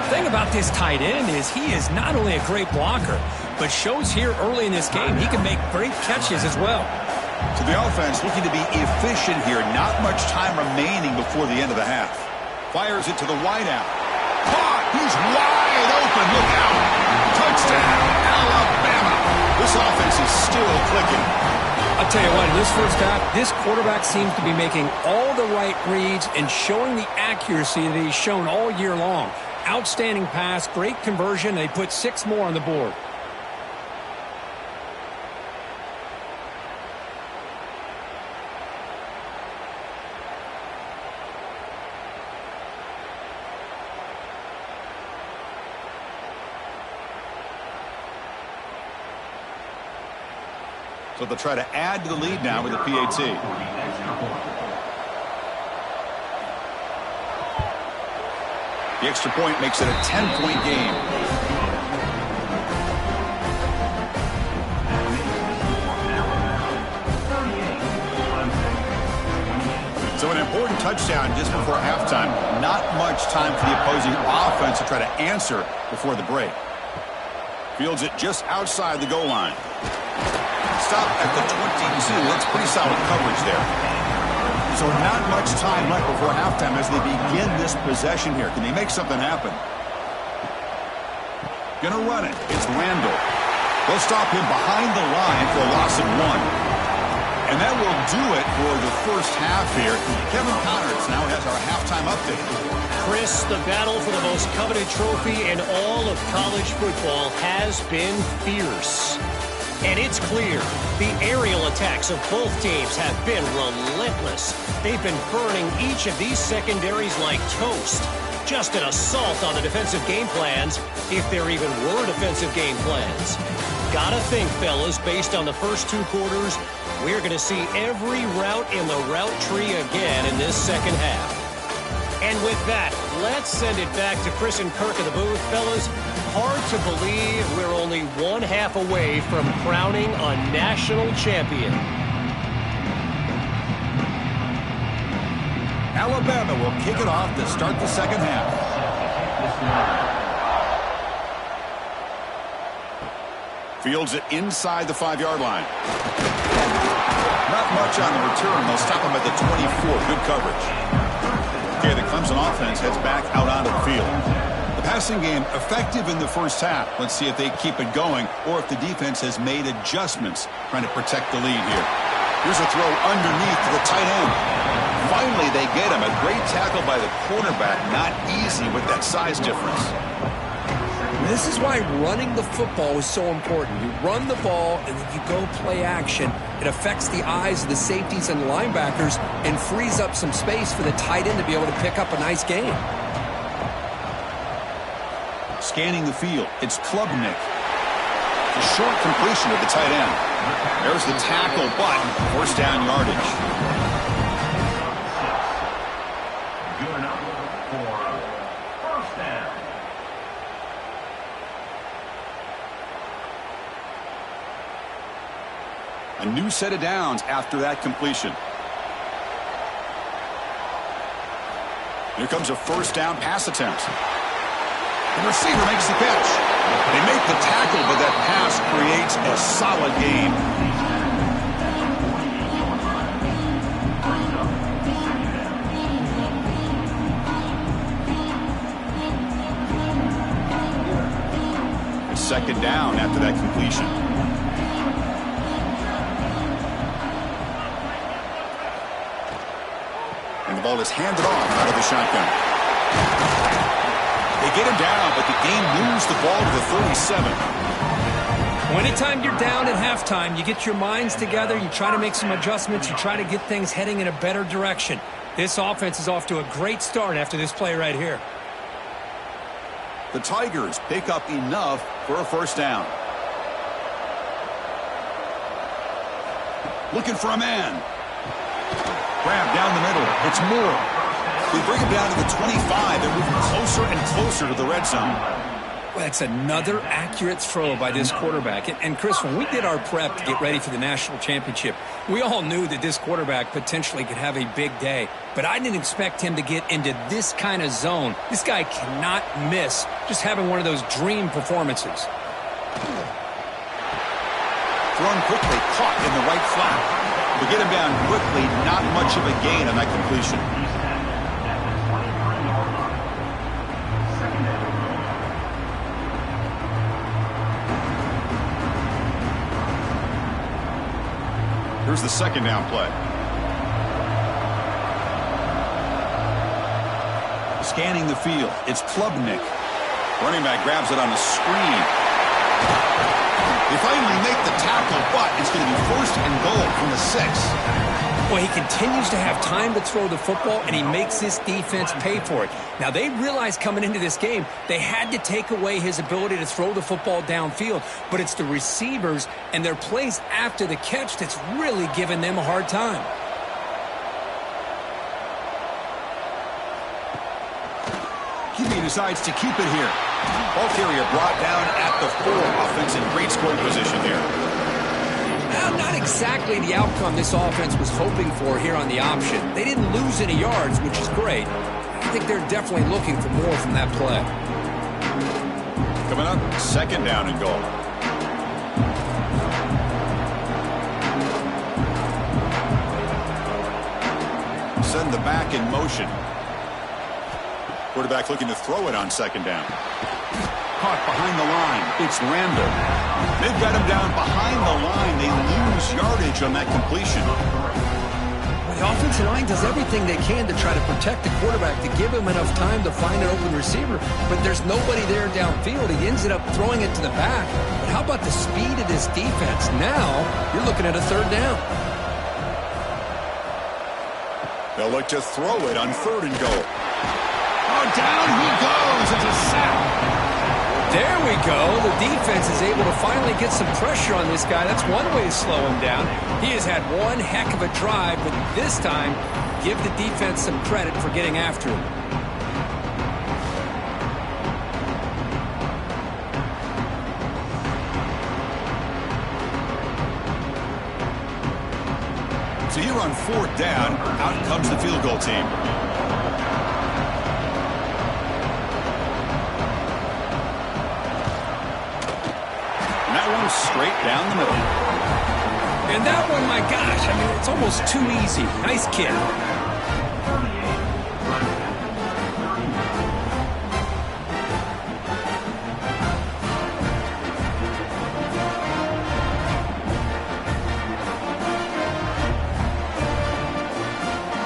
The thing about this tight end is he is not only a great blocker, but shows here early in this game he can make great catches as well. So the offense looking to be efficient here. Not much time remaining before the end of the half. Fires it to the wideout. Caught. He's wide open. Look out. Touchdown, Alabama. This offense is still clicking. I'll tell you what, in this first half, this quarterback seems to be making all the right reads and showing the accuracy that he's shown all year long. Outstanding pass, great conversion. They put 6 more on the board. So they'll try to add to the lead now with the PAT. The extra point makes it a 10-point game. So an important touchdown just before halftime. Not much time for the opposing offense to try to answer before the break. Fields it just outside the goal line. Stop at the 22. That's pretty solid coverage there. So not much time left before halftime as they begin this possession here. Can they make something happen? Gonna run it. It's Randall. They'll stop him behind the line for a loss of 1. And that will do it for the first half here. Kevin Connerts now has our halftime update. Chris, the battle for the most coveted trophy in all of college football has been fierce. And it's clear the aerial attacks of both teams have been relentless. They've been burning each of these secondaries like toast. Just an assault on the defensive game plans, if there even were defensive game plans. Gotta think, fellas, based on the first 2 quarters, we're going to see every route in the route tree again in this second half. And with that, let's send it back to Chris and Kirk in the booth. Fellas, hard to believe we're only 1 half away from crowning a national champion. Alabama will kick it off to start the second half. Fields it inside the 5-yard line. Not much on the return. They'll stop him at the 24. Good coverage. Okay, the Clemson offense heads back out onto the field. The passing game effective in the first half. Let's see if they keep it going or if the defense has made adjustments trying to protect the lead here. Here's a throw underneath to the tight end. Finally, they get him. A great tackle by the cornerback. Not easy with that size difference. This is why running the football is so important. You run the ball and then you go play action. It affects the eyes of the safeties and linebackers and frees up some space for the tight end to be able to pick up a nice game. Scanning the field, it's Klubnik. A short completion of the tight end. There's the tackle, but first down yardage. A new set of downs after that completion. Here comes a first down pass attempt. The receiver makes the catch. They make the tackle, but that pass creates a solid gain. A second down after that completion. And the ball is handed off out of the shotgun. They get him down, but the game moves the ball to the 37. Well, anytime you're down at halftime, you get your minds together, you try to make some adjustments, you try to get things heading in a better direction. This offense is off to a great start after this play right here. The Tigers pick up enough for a first down. Looking for a man. Grab down the middle. It's Moore. We bring him down to the 25. They're moving closer and closer to the red zone. Well, that's another accurate throw by this quarterback. And Chris, when we did our prep to get ready for the national championship, we all knew that this quarterback potentially could have a big day. But I didn't expect him to get into this kind of zone. This guy cannot miss just having one of those dream performances. Thrown quickly, caught in the right flat. We get him down quickly, not much of a gain on that completion. Here's the second down play. Scanning the field, it's Klubnik. Running back grabs it on the screen. They finally make the tackle, but it's going to be first and goal from the 6. Well, he continues to have time to throw the football, and he makes this defense pay for it. Now, they realized coming into this game, they had to take away his ability to throw the football downfield, but it's the receivers and their plays after the catch that's really giving them a hard time. He decides to keep it here. Ball carrier brought down at the 4. Offense in great scoring position here. Well, not exactly the outcome this offense was hoping for here on the option. They didn't lose any yards, which is great. I think they're definitely looking for more from that play. Coming up, second down and goal. Send the back in motion. Quarterback looking to throw it on second down. Caught chalk behind the line. It's Randall. They've got him down behind the line. They lose yardage on that completion. The offensive line does everything they can to try to protect the quarterback, to give him enough time to find an open receiver, but there's nobody there downfield. He ends up throwing it to the back. But how about the speed of this defense? Now you're looking at a third down. They'll look to throw it on 3rd and goal. Oh, down he goes. It's a sack. There we go. The defense is able to finally get some pressure on this guy. That's one way to slow him down. He has had one heck of a drive, but this time, give the defense some credit for getting after him. So here on 4th down, out comes the field goal team. Straight down the middle. And that one, my gosh, I mean, it's almost too easy. Nice kick.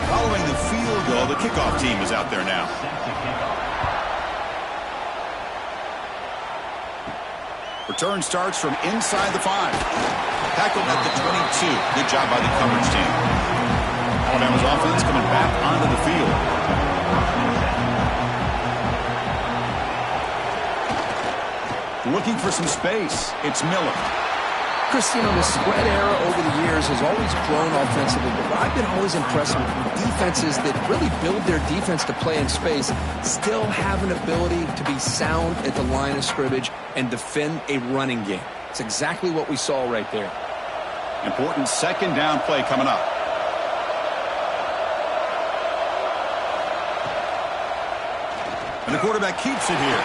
Following the field goal, the kickoff team is out there now. Return starts from inside the 5. Tackled at the 22. Good job by the coverage team. Alabama's offense coming back onto the field. Looking for some space. It's Miller. Chris, the spread era over the years has always grown offensively, but I've been always impressed with defenses that really build their defense to play in space, still have an ability to be sound at the line of scrimmage and defend a running game. It's exactly what we saw right there. Important 2nd down play coming up. And the quarterback keeps it here.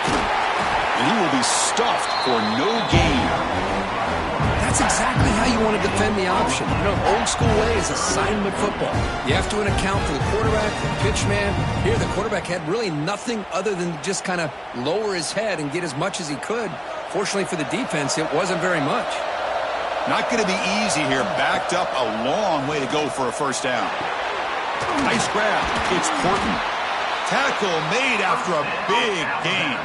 And he will be stuffed for no gain. That's exactly how you want to defend the option. Old school way is assignment football. You have to account for the quarterback, the pitch man. Here, the quarterback had really nothing other than just kind of lower his head and get as much as he could. Fortunately for the defense, it wasn't very much. Not going to be easy here. Backed up a long way to go for a 1st down. Nice grab. It's Horton. Tackle made after a big gain.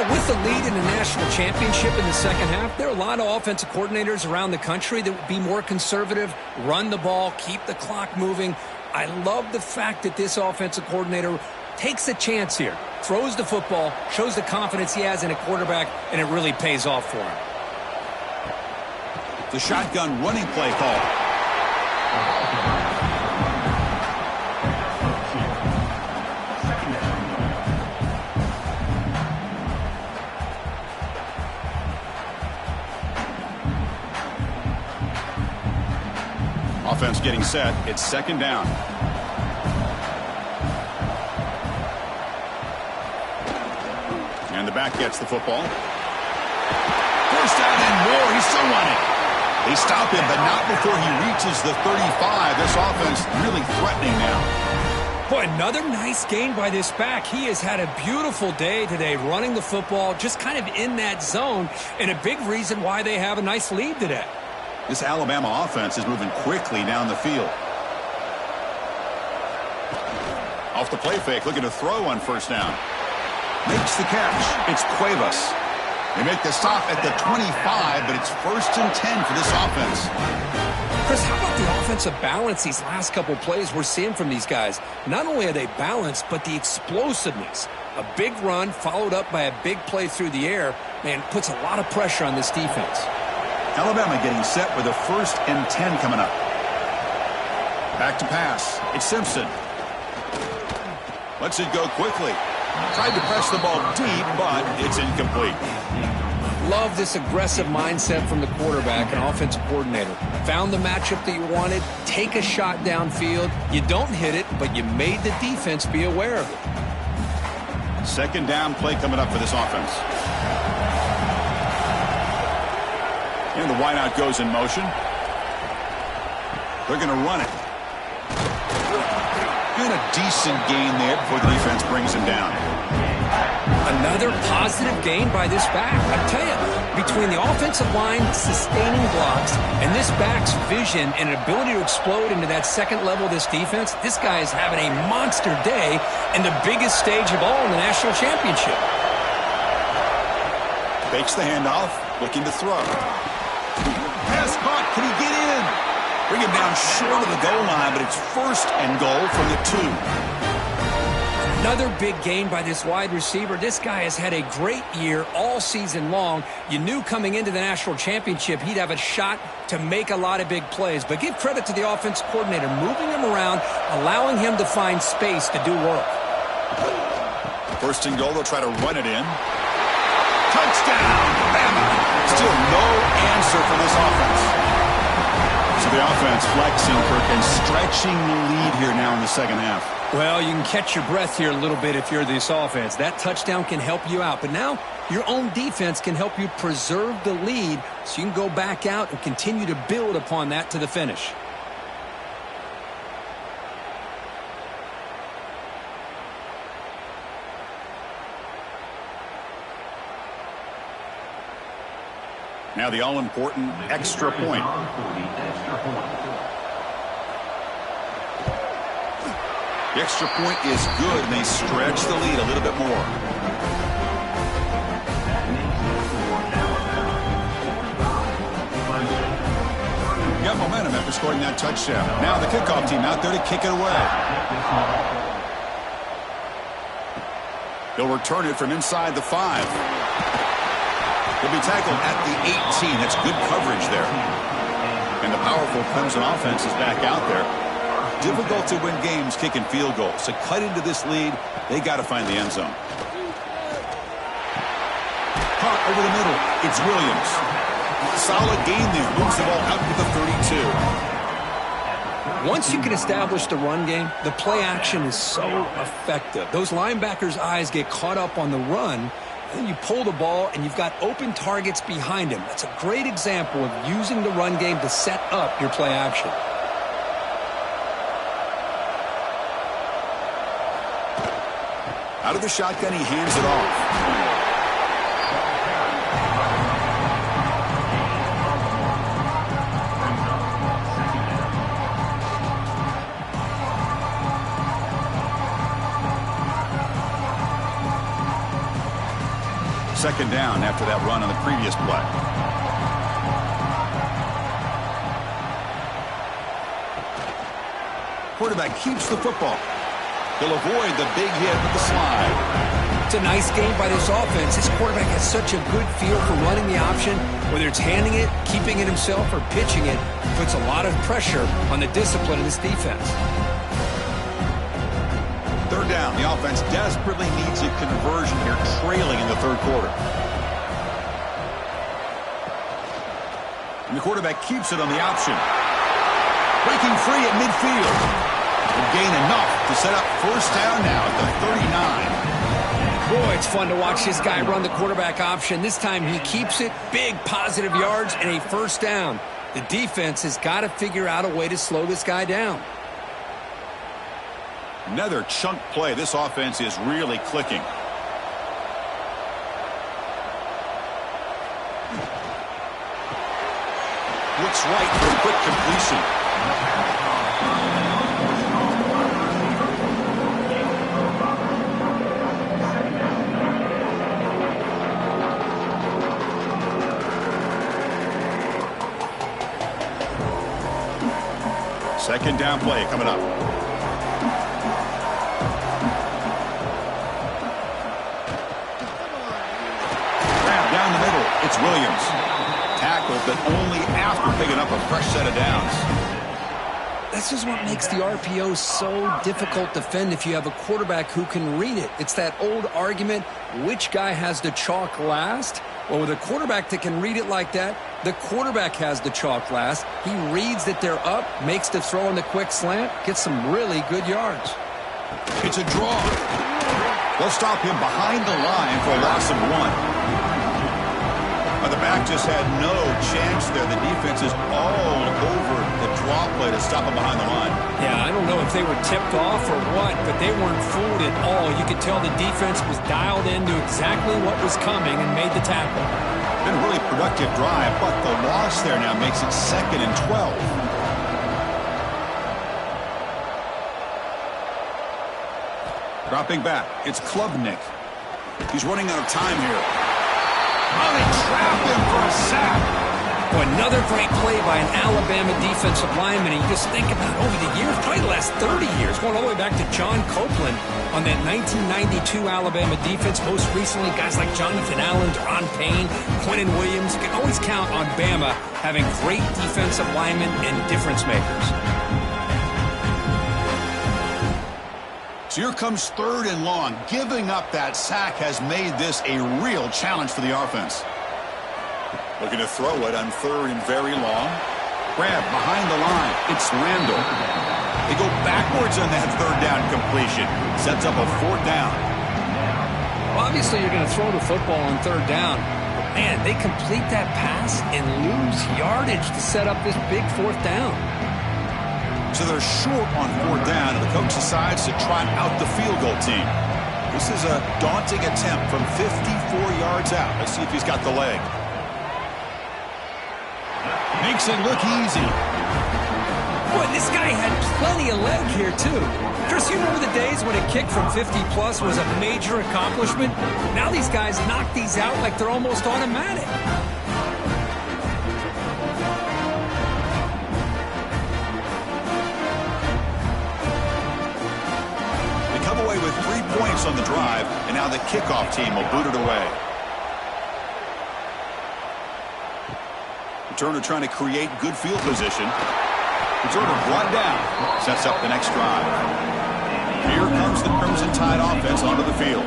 With the lead in the national championship in the 2nd half, there are a lot of offensive coordinators around the country that would be more conservative, run the ball, keep the clock moving. I love the fact that this offensive coordinator takes a chance here, throws the football, shows the confidence he has in a quarterback, and it really pays off for him. The shotgun running play call. Offense getting set. It's 2nd down. And the back gets the football. 1st down and more. He's still running. They stop him, but not before he reaches the 35. This offense really threatening now. Boy, another nice gain by this back. He has had a beautiful day today running the football, just kind of in that zone, and a big reason why they have a nice lead today. This Alabama offense is moving quickly down the field. Off the play fake, looking to throw on 1st down. Makes the catch. It's Cuevas. They make the stop at the 25, but it's 1st and 10 for this offense. Chris, how about the offensive balance these last couple plays we're seeing from these guys? Not only are they balanced, but the explosiveness. A big run followed up by a big play through the air, man, puts a lot of pressure on this defense. Alabama getting set with a 1st and 10 coming up. Back to pass. It's Simpson. Lets it go quickly. Tried to press the ball deep, but it's incomplete. Love this aggressive mindset from the quarterback and offensive coordinator. Found the matchup that you wanted, take a shot downfield. You don't hit it, but you made the defense be aware of it. 2nd down play coming up for this offense. And the wideout goes in motion. They're going to run it. And a decent gain there before the defense brings him down. Another positive gain by this back. I tell you, between the offensive line sustaining blocks and this back's vision and ability to explode into that second level of this defense, this guy is having a monster day in the biggest stage of all in the national championship. Fakes the handoff, looking to throw. Pass caught. Can he get in? Bring him down short of the goal line, but it's first and goal from the 2. Another big gain by this wide receiver. This guy has had a great year all season long. You knew coming into the national championship he'd have a shot to make a lot of big plays. But give credit to the offense coordinator, moving him around, allowing him to find space to do work. First and goal, they'll try to run it in. Touchdown, Bama. Still no answer for this offense. So the offense flexing, Kirk, and stretching the lead here now in the second half. Well, you can catch your breath here a little bit if you're this offense. That touchdown can help you out. But now your own defense can help you preserve the lead so you can go back out and continue to build upon that to the finish. Now the all-important extra point. The extra point is good, and they stretch the lead a little bit more. Got momentum after scoring that touchdown. Now the kickoff team out there to kick it away. They'll return it from inside the 5. He'll be tackled at the 18. That's good coverage there. And the powerful Clemson offense is back out there. Difficult to win games kicking field goals. To cut into this lead, they got to find the end zone. Caught over the middle. It's Williams. Solid gain there. Moves the ball out to the 32. Once you can establish the run game, the play action is so effective. Those linebackers' eyes get caught up on the run. Then you pull the ball, and you've got open targets behind him. That's a great example of using the run game to set up your play action. Out of the shotgun, he hands it off. Second down after that run on the previous play. Quarterback keeps the football. He'll avoid the big hit with the slide. It's a nice game by this offense. This quarterback has such a good feel for running the option. Whether it's handing it, keeping it himself, or pitching it, puts a lot of pressure on the discipline of this defense. Third down. The offense desperately needs a conversion here, trailing in the third quarter. And the quarterback keeps it on the option. Breaking free at midfield. Will gain enough to set up first down now at the 39. Boy, it's fun to watch this guy run the quarterback option. This time he keeps it, big positive yards, and a first down. The defense has got to figure out a way to slow this guy down. Another chunk play. This offense is really clicking. Looks right for a quick completion. Second down play coming up. Grab down the middle. It's Williams. Tackled, but only after picking up a fresh set of downs. This is what makes the RPO so difficult to defend if you have a quarterback who can read it. It's that old argument, which guy has the chalk last? Well, with a quarterback that can read it like that, the quarterback has the chalk last. He reads that they're up, makes the throw on the quick slant, gets some really good yards. It's a draw. They'll stop him behind the line for a loss of 1. A the back just had no chance there. The defense is all over the draw play to stop him behind the line. Yeah, I don't know if they were tipped off or what, but they weren't fooled at all. You could tell the defense was dialed into exactly what was coming and made the tackle. Been a really productive drive, but the loss there now makes it 2nd and 12. Dropping back, it's Klubnik. He's running out of time here. Oh, they trapped him for a sack. Well, another great play by an Alabama defensive lineman. And you just think about over the years, probably the last 30 years, going all the way back to John Copeland on that 1992 Alabama defense. Most recently, guys like Jonathan Allen, Deron Payne, Quentin Williams. You can always count on Bama having great defensive linemen and difference makers. So here comes 3rd and long. Giving up that sack has made this a real challenge for the offense. Looking to throw it on 3rd and very long. Grab behind the line. It's Randall. They go backwards on that 3rd down completion. Sets up a 4th down. Well, obviously, you're going to throw the football on 3rd down. But, man, they complete that pass and lose yardage to set up this big 4th down. So they're short on 4th down, and the coach decides to trot out the field goal team. This is a daunting attempt from 54 yards out. Let's see if he's got the leg. Makes it look easy. Boy, this guy had plenty of leg here, too. Chris, you remember the days when a kick from 50-plus was a major accomplishment? Now these guys knock these out like they're almost automatic. They come away with 3 points on the drive, and now the kickoff team will boot it away. Returner trying to create good field position. Returner brought down. Sets up the next drive. Here comes the Crimson Tide offense onto the field.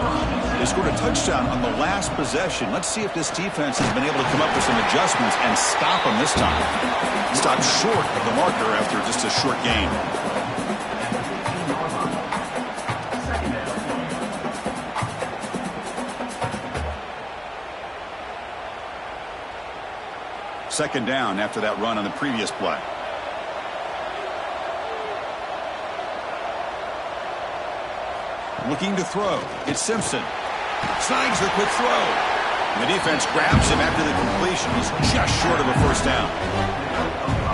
They scored a touchdown on the last possession. Let's see if this defense has been able to come up with some adjustments and stop them this time. Stopped short of the marker after just a short gain. Second down after that run on the previous play. Looking to throw. It's Simpson. Snags the quick throw. And the defense grabs him after the completion. He's just short of a 1st down.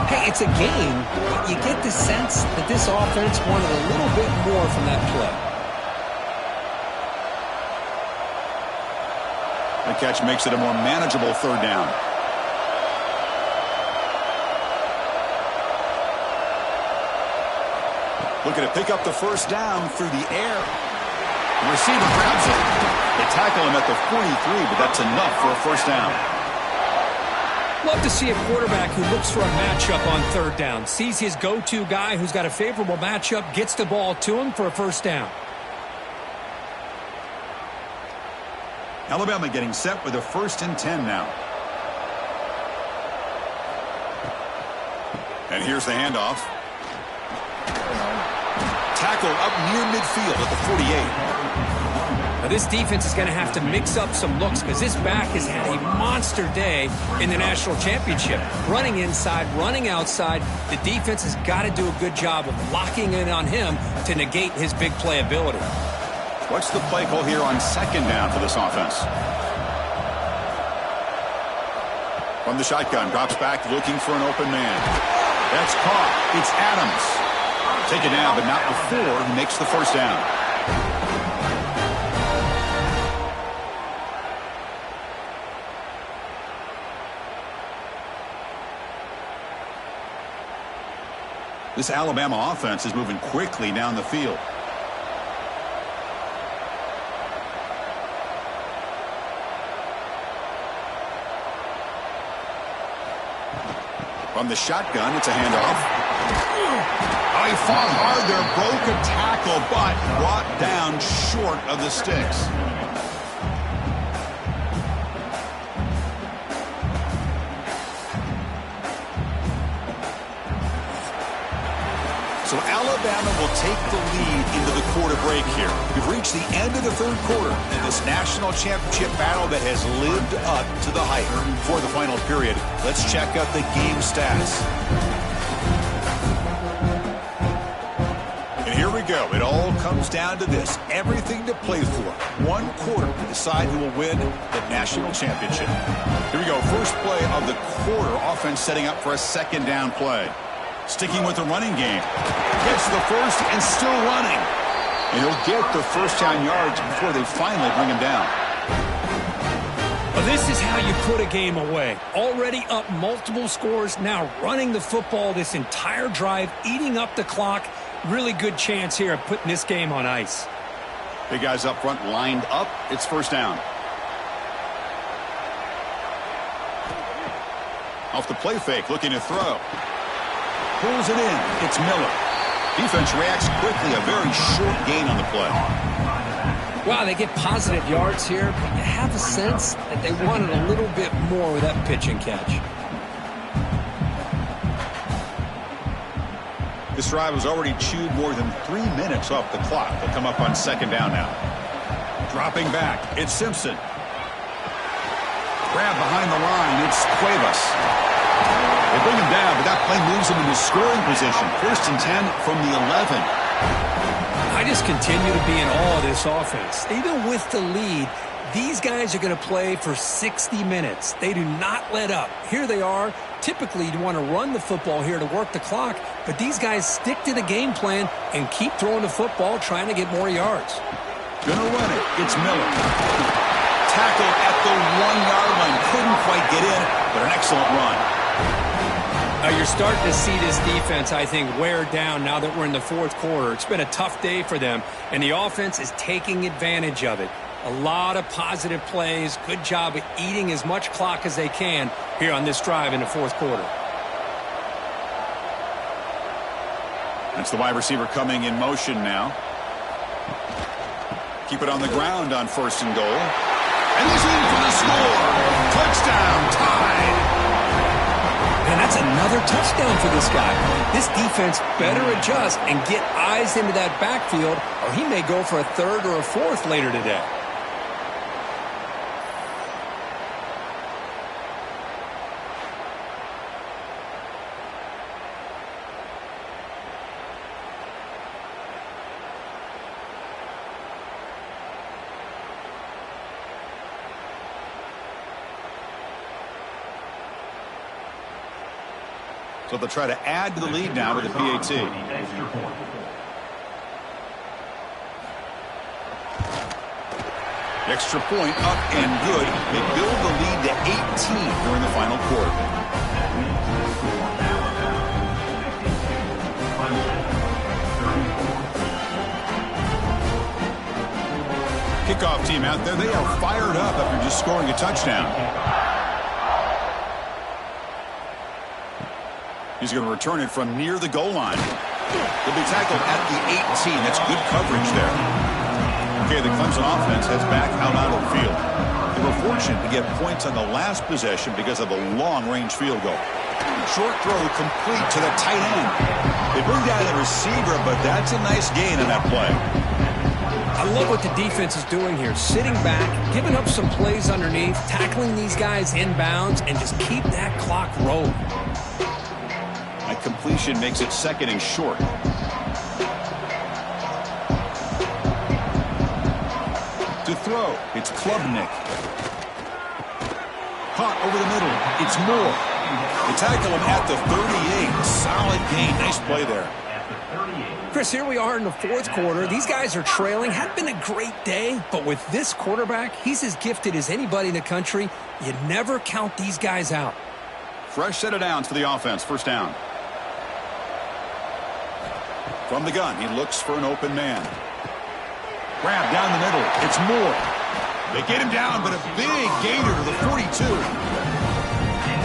Hey, it's a game, but you get the sense that this offense wanted a little bit more from that play. The catch makes it a more manageable 3rd down. Looking to pick up the 1st down through the air. The receiver grabs it. They tackle him at the 43, but that's enough for a 1st down. Love to see a quarterback who looks for a matchup on 3rd down. Sees his go-to guy who's got a favorable matchup, gets the ball to him for a 1st down. Alabama getting set with a 1st and 10 now. And here's the handoff. Tackle up near midfield at the 48. Now this defense is going to have to mix up some looks because this back has had a monster day in the national championship. Running inside, running outside. The defense has got to do a good job of locking in on him to negate his big play ability. What's the play call here on 2nd down for this offense? From the shotgun, drops back looking for an open man. That's caught. It's Adams. Taken down, but not before he makes the 1st down. This Alabama offense is moving quickly down the field. From the shotgun, it's a handoff. Oh, he fought hard there, broke a tackle, but brought down short of the sticks. So Alabama will take the lead into the quarter break here. We've reached the end of the third quarter in this national championship battle that has lived up to the hype. For the final period, let's check out the game stats. And here we go. It all comes down to this. Everything to play for. One quarter to decide who will win the national championship. Here we go. First play of the quarter. Offense setting up for a second down play. Sticking with the running game. Gets the first and still running. And he'll get the first down yards before they finally bring him down. Well, this is how you put a game away. Already up multiple scores, now running the football this entire drive, eating up the clock. Really good chance here of putting this game on ice. Big guys up front lined up. It's first down. Off the play fake, looking to throw. Pulls it in. It's Miller. Defense reacts quickly. A very short gain on the play. Wow, they get positive yards here, but you have a sense that they wanted a little bit more with that pitch and catch. This drive has already chewed more than 3 minutes off the clock. They'll come up on second down now. Dropping back. It's Simpson. Grab behind the line. It's Cuevas. They bring him down, but that play moves him into scoring position. First and 10 from the 11. I just continue to be in awe of this offense. Even with the lead, these guys are going to play for 60 minutes. They do not let up. Here they are. Typically, you want to run the football here to work the clock, but these guys stick to the game plan and keep throwing the football, trying to get more yards. Gonna run it. It's Miller. Tackle at the 1-yard line. Couldn't quite get in, but an excellent run. You're starting to see this defense, I think, wear down now that we're in the fourth quarter. It's been a tough day for them, and the offense is taking advantage of it. A lot of positive plays. Good job of eating as much clock as they can here on this drive in the fourth quarter. That's the wide receiver coming in motion now. Keep it on the ground on first and goal. And he's in for the score. Touchdown, tied. And that's another touchdown for this guy. This defense better adjust and get eyes into that backfield, or he may go for a third or a fourth later today. So they'll try to add to the lead now with the PAT. The extra point up and good. They build the lead to 18 during the final quarter. Kickoff team out there. They are fired up after just scoring a touchdown. He's going to return it from near the goal line. He'll be tackled at the 18. That's good coverage there. Okay, the Clemson offense heads back out onto the field. They were fortunate to get points on the last possession because of a long-range field goal. Short throw complete to the tight end. They bring down the receiver, but that's a nice gain on that play. I love what the defense is doing here. Sitting back, giving up some plays underneath, tackling these guys inbounds, and just keep that clock rolling. That completion makes it second and short. To throw, it's Klubnik. Caught over the middle, it's Moore. They tackle him at the 38. Solid gain, nice play there. Chris, here we are in the fourth quarter. These guys are trailing. Had been a great day, but with this quarterback, he's as gifted as anybody in the country. You never count these guys out. Fresh set of downs for the offense, first down. From the gun, he looks for an open man. Grab down the middle. It's Moore. They get him down, but a big gainer to the 42.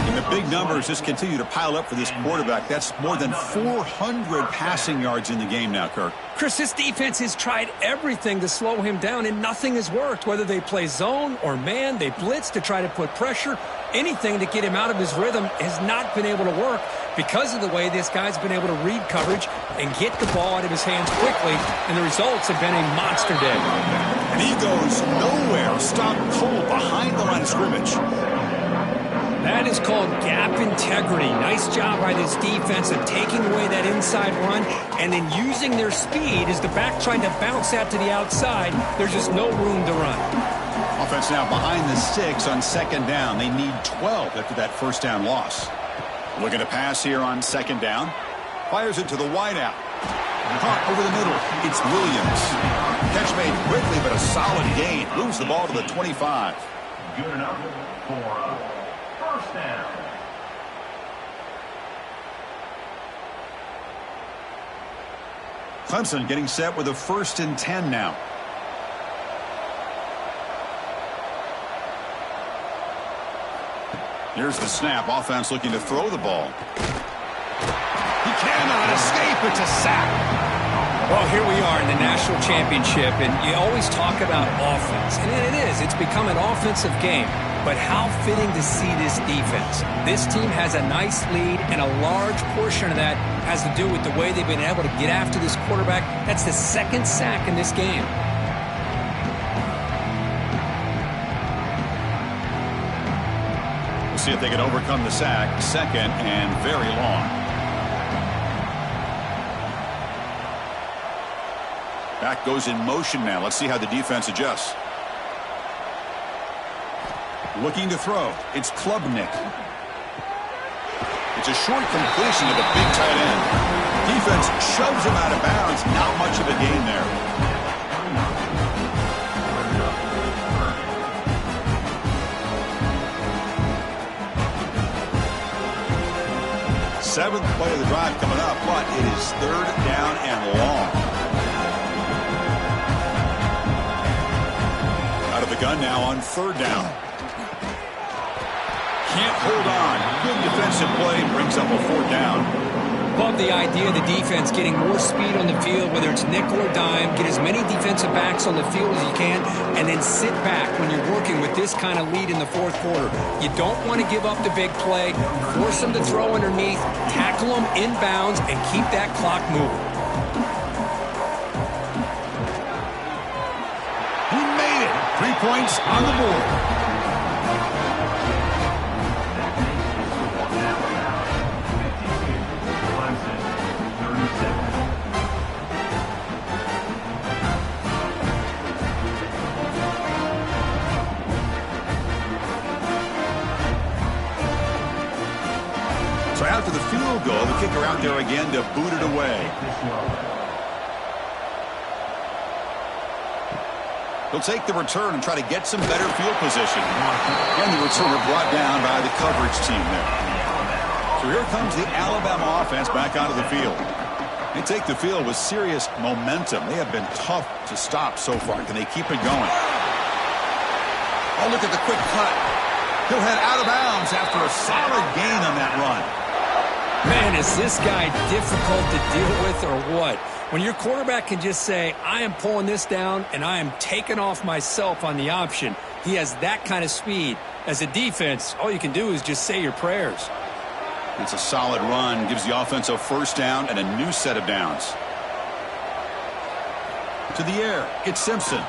And the big numbers just continue to pile up for this quarterback. That's more than 400 passing yards in the game now, Kirk. Chris, this defense has tried everything to slow him down, and nothing has worked. Whether they play zone or man, they blitz to try to put pressure. Anything to get him out of his rhythm has not been able to work because of the way this guy's been able to read coverage and get the ball out of his hands quickly, and the results have been a monster day. And he goes nowhere. Stop cold behind the line of scrimmage. That is called gap integrity. Nice job by this defense of taking away that inside run and then using their speed as the back trying to bounce out to the outside. There's just no room to run. Offense now behind the 6 on second down. They need 12 after that first down loss. Looking to pass here on second down. Fires it to the wideout. Caught over the middle. It's Williams. Catch made quickly, but a solid gain. Moves the ball to the 25. Good enough for a first down. Clemson getting set with a 1st and 10 now. Here's the snap. Offense looking to throw the ball. He cannot escape. It's a sack. Well, here we are in the national championship, and you always talk about offense. And it is. It's become an offensive game. But how fitting to see this defense. This team has a nice lead, and a large portion of that has to do with the way they've been able to get after this quarterback. That's the 2nd sack in this game. See if they can overcome the sack. 2nd and very long. Back goes in motion now. Let's see how the defense adjusts. Looking to throw. It's Klubnik. It's a short completion to the big tight end. Defense shoves him out of bounds. Not much of a gain there. 7th play of the drive coming up, but it is 3rd down and long. Out of the gun now on 3rd down. Can't hold on. Good defensive play brings up a 4th down. Love the idea of the defense getting more speed on the field, whether it's nickel or dime. Get as many defensive backs on the field as you can, and then sit back when you're working with this kind of lead in the 4th quarter. You don't want to give up the big play. Force them to throw underneath, tackle them inbounds, and keep that clock moving. He made it. 3 points on the board. So after the field goal, the kicker out there again to boot it away. He'll take the return and try to get some better field position. And the returner brought down by the coverage team there. So here comes the Alabama offense back onto the field. They take the field with serious momentum. They have been tough to stop so far. Can they keep it going? Oh, look at the quick cut. He'll head out of bounds after a solid gain on that run. Man, is this guy difficult to deal with or what? When your quarterback can just say, I am pulling this down and I am taking off myself on the option. He has that kind of speed. As a defense, all you can do is just say your prayers. It's a solid run. Gives the offense a 1st down and a new set of downs. To the air. It's Simpson.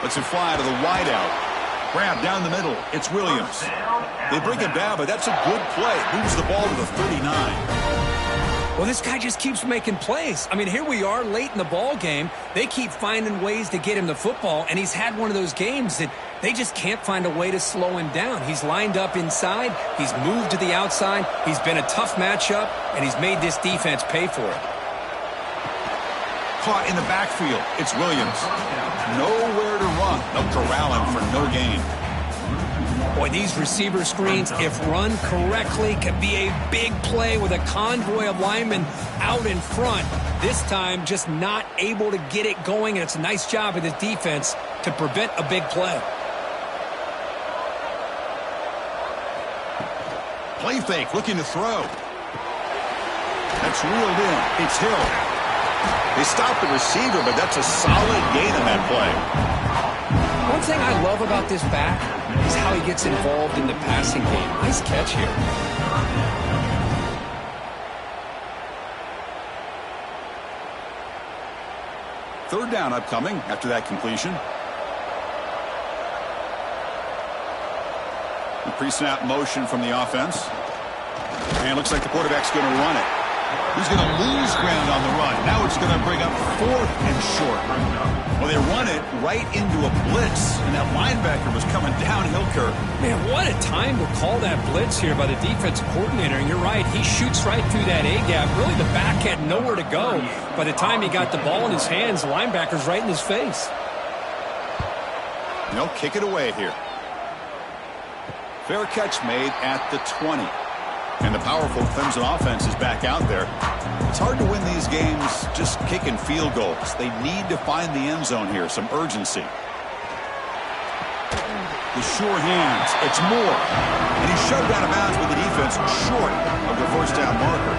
Lets it fly to the wideout. Grab down the middle. It's Williams. They bring him down, but that's a good play. Moves the ball to the 39. Well, this guy just keeps making plays. I mean, here we are late in the ball game. They keep finding ways to get him the football, and he's had one of those games that they just can't find a way to slow him down. He's lined up inside. He's moved to the outside. He's been a tough matchup, and he's made this defense pay for it. Caught in the backfield. It's Williams. Nowhere to run. They'll corral him for no gain. Boy, these receiver screens, if run correctly, can be a big play with a convoy of linemen out in front. This time, just not able to get it going, and it's a nice job of the defense to prevent a big play. Play fake, looking to throw. That's reeled in. It's Hill. They stop the receiver, but that's a solid gain on that play. One thing I love about this back is how he gets involved in the passing game. Nice catch here. Third down upcoming after that completion. The pre-snap motion from the offense. And it looks like the quarterback's going to run it. He's going to lose ground on the run. Now it's going to bring up 4th and short. Well, they run it right into a blitz, and that linebacker was coming downhill, Kirk. Man, what a time to call that blitz here by the defensive coordinator. And you're right, he shoots right through that A-gap. Really, the back had nowhere to go. By the time he got the ball in his hands, the linebacker's right in his face. They'll kick it away here. Fair catch made at the 20. And the powerful Clemson offense is back out there. It's hard to win these games just kicking field goals. They need to find the end zone here, some urgency. The sure hands, it's Moore. And he's shoved out of bounds with the defense short of the first down marker.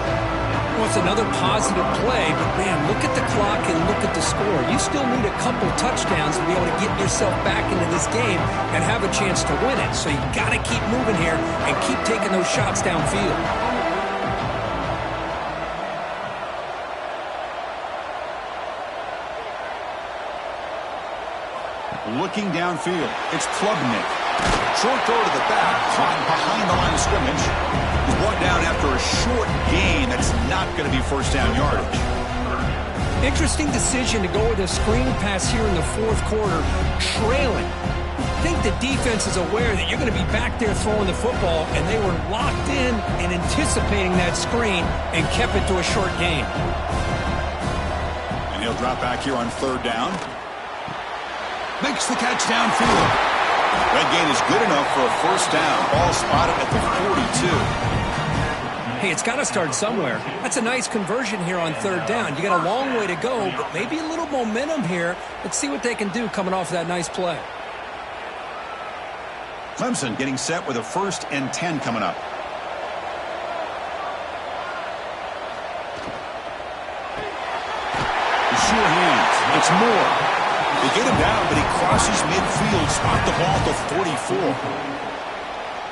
Well, it's another positive play, but man, look at the clock and look at the score. You still need a couple touchdowns to be able to get yourself back into this game and have a chance to win it. So you got to keep moving here and keep taking those shots downfield. Looking downfield, it's Klubnik. Short throw to the back, caught behind the line of scrimmage. He's brought down after a short gain. That's not going to be first down yardage. Interesting decision to go with a screen pass here in the fourth quarter, trailing. I think the defense is aware that you're going to be back there throwing the football, and they were locked in and anticipating that screen and kept it to a short gain. And he'll drop back here on third down. Makes the catch downfield. That gain is good enough for a first down. Ball spotted at the 42. Hey, it's got to start somewhere. That's a nice conversion here on third down. You got a long way to go, but maybe a little momentum here. Let's see what they can do coming off that nice play. Clemson getting set with a 1st and 10 coming up. The sure hands. It's Moore. They get him down, but he crosses midfield, spot the ball at the 44.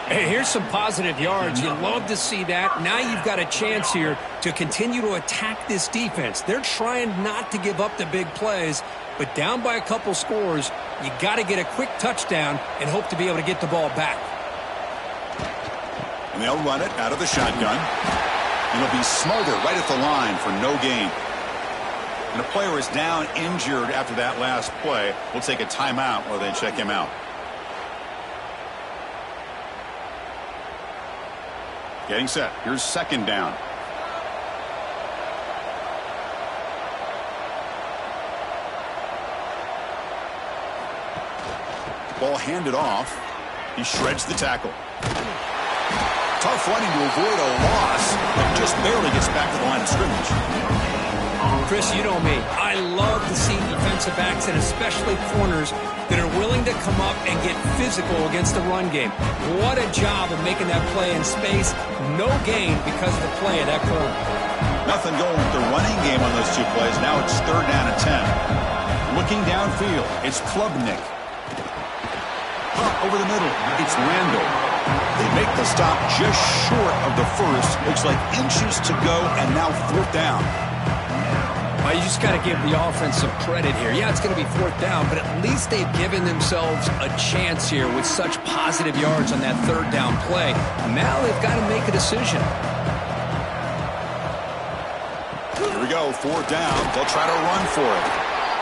Hey, here's some positive yards. You love to see that. Now you've got a chance here to continue to attack this defense. They're trying not to give up the big plays, but down by a couple scores, you got to get a quick touchdown and hope to be able to get the ball back. And they'll run it out of the shotgun. And it'll be Smother right at the line for no gain. And a player is down injured after that last play. We'll take a timeout while they check him out. Getting set. Here's second down. Ball handed off. He shreds the tackle. Tough running to avoid a loss, but just barely gets back to the line of scrimmage. Chris, you know me. I love to see defensive backs and especially corners that are willing to come up and get physical against the run game. What a job of making that play in space. No gain because of the play of that corner. Nothing going with the running game on those two plays. Now it's third down and 10. Looking downfield, it's Klubnik. Over the middle, it's Randall. They make the stop just short of the first. Looks like inches to go, and now fourth down. Well, you just got to give the offense some credit here. Yeah, it's going to be fourth down, but at least they've given themselves a chance here with such positive yards on that third down play. Now they've got to make a decision. Here we go, fourth down. They'll try to run for it.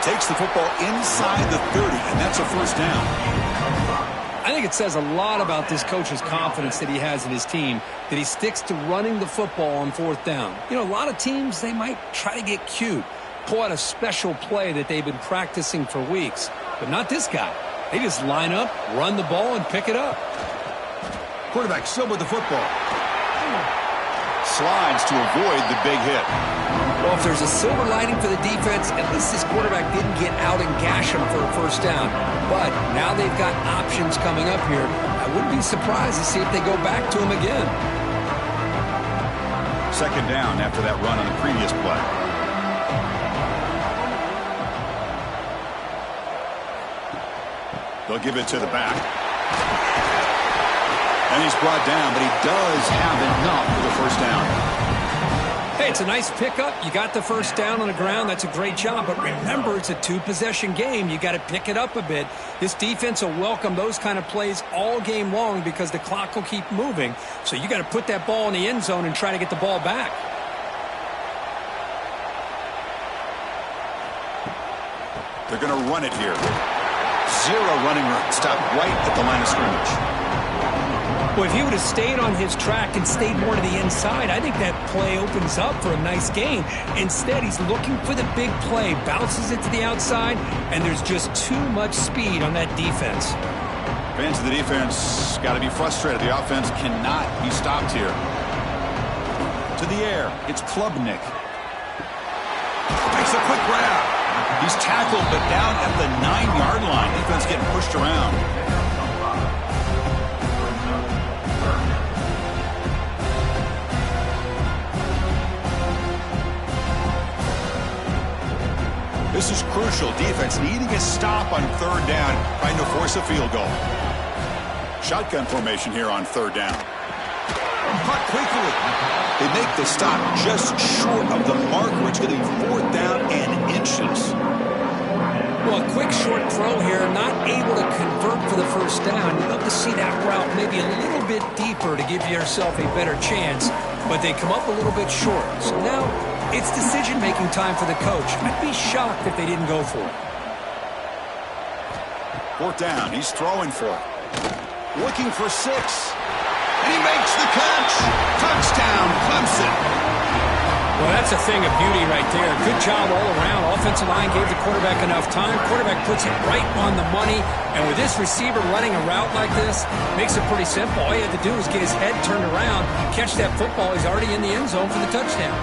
Takes the football inside the 30, and that's a first down. I think it says a lot about this coach's confidence that he has in his team, that he sticks to running the football on fourth down. You know, a lot of teams, they might try to get cute, pull out a special play that they've been practicing for weeks. But not this guy. They just line up, run the ball, and pick it up. Quarterback still with the football. Slides to avoid the big hit. Well, if there's a silver lining for the defense, at least this quarterback didn't get out and gash him for a first down. But now they've got options coming up here. I wouldn't be surprised to see if they go back to him again. Second down after that run on the previous play. They'll give it to the back. And he's brought down, but he does have enough for the first down. Hey, it's a nice pickup. You got the first down on the ground. That's a great job. But remember, it's a two-possession game. You got to pick it up a bit. This defense will welcome those kind of plays all game long because the clock will keep moving. So you got to put that ball in the end zone and try to get the ball back. They're going to run it here. Zero running room. Stop right at the line of scrimmage. Well, if he would have stayed on his track and stayed more to the inside, I think that play opens up for a nice gain. Instead, he's looking for the big play, bounces it to the outside, and there's just too much speed on that defense. Fans of the defense got to be frustrated. The offense cannot be stopped here. To the air, it's Klubnik. Makes a quick grab. He's tackled, but down at the 9-yard line. Defense getting pushed around. This is crucial. Defense needing a stop on third down, trying to force a field goal. Shotgun formation here on third down. Caught quickly. They make the stop just short of the marker. It's going to be fourth down and inches. Well, a quick short throw here, not able to convert for the first down. You'd love to see that route maybe a little bit deeper to give yourself a better chance, but they come up a little bit short. So now it's decision-making time for the coach. I'd be shocked if they didn't go for it. Fourth down. He's throwing for it. Looking for 6. And he makes the catch. Touchdown, Clemson. Well, that's a thing of beauty right there. Good job all around. Offensive line gave the quarterback enough time. Quarterback puts it right on the money. And with this receiver running a route like this, makes it pretty simple. All you have to do is get his head turned around, catch that football. He's already in the end zone for the touchdown.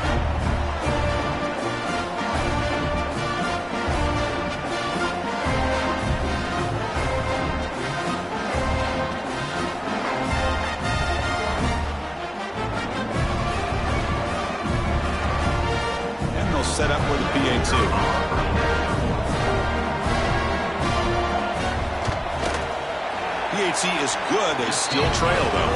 Set up with the PAT. PAT is good. They still trail, though.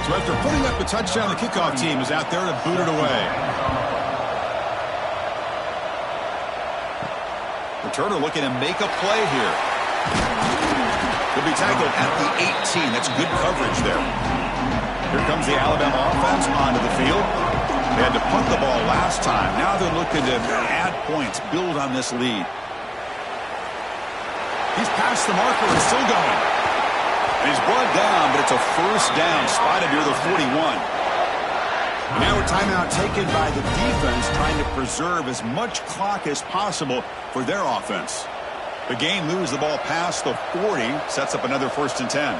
So after putting up a touchdown, the kickoff team is out there to boot it away. Returner looking to make a play here. He'll be tackled at the 18. That's good coverage there. Here comes the Alabama offense onto the field. They had to punt the ball last time. Now they're looking to add points, build on this lead. He's past the marker and still going. And he's brought down, but it's a first down, spotted near the 41. And now a timeout taken by the defense, trying to preserve as much clock as possible for their offense. The game moves the ball past the 40, sets up another 1st and 10.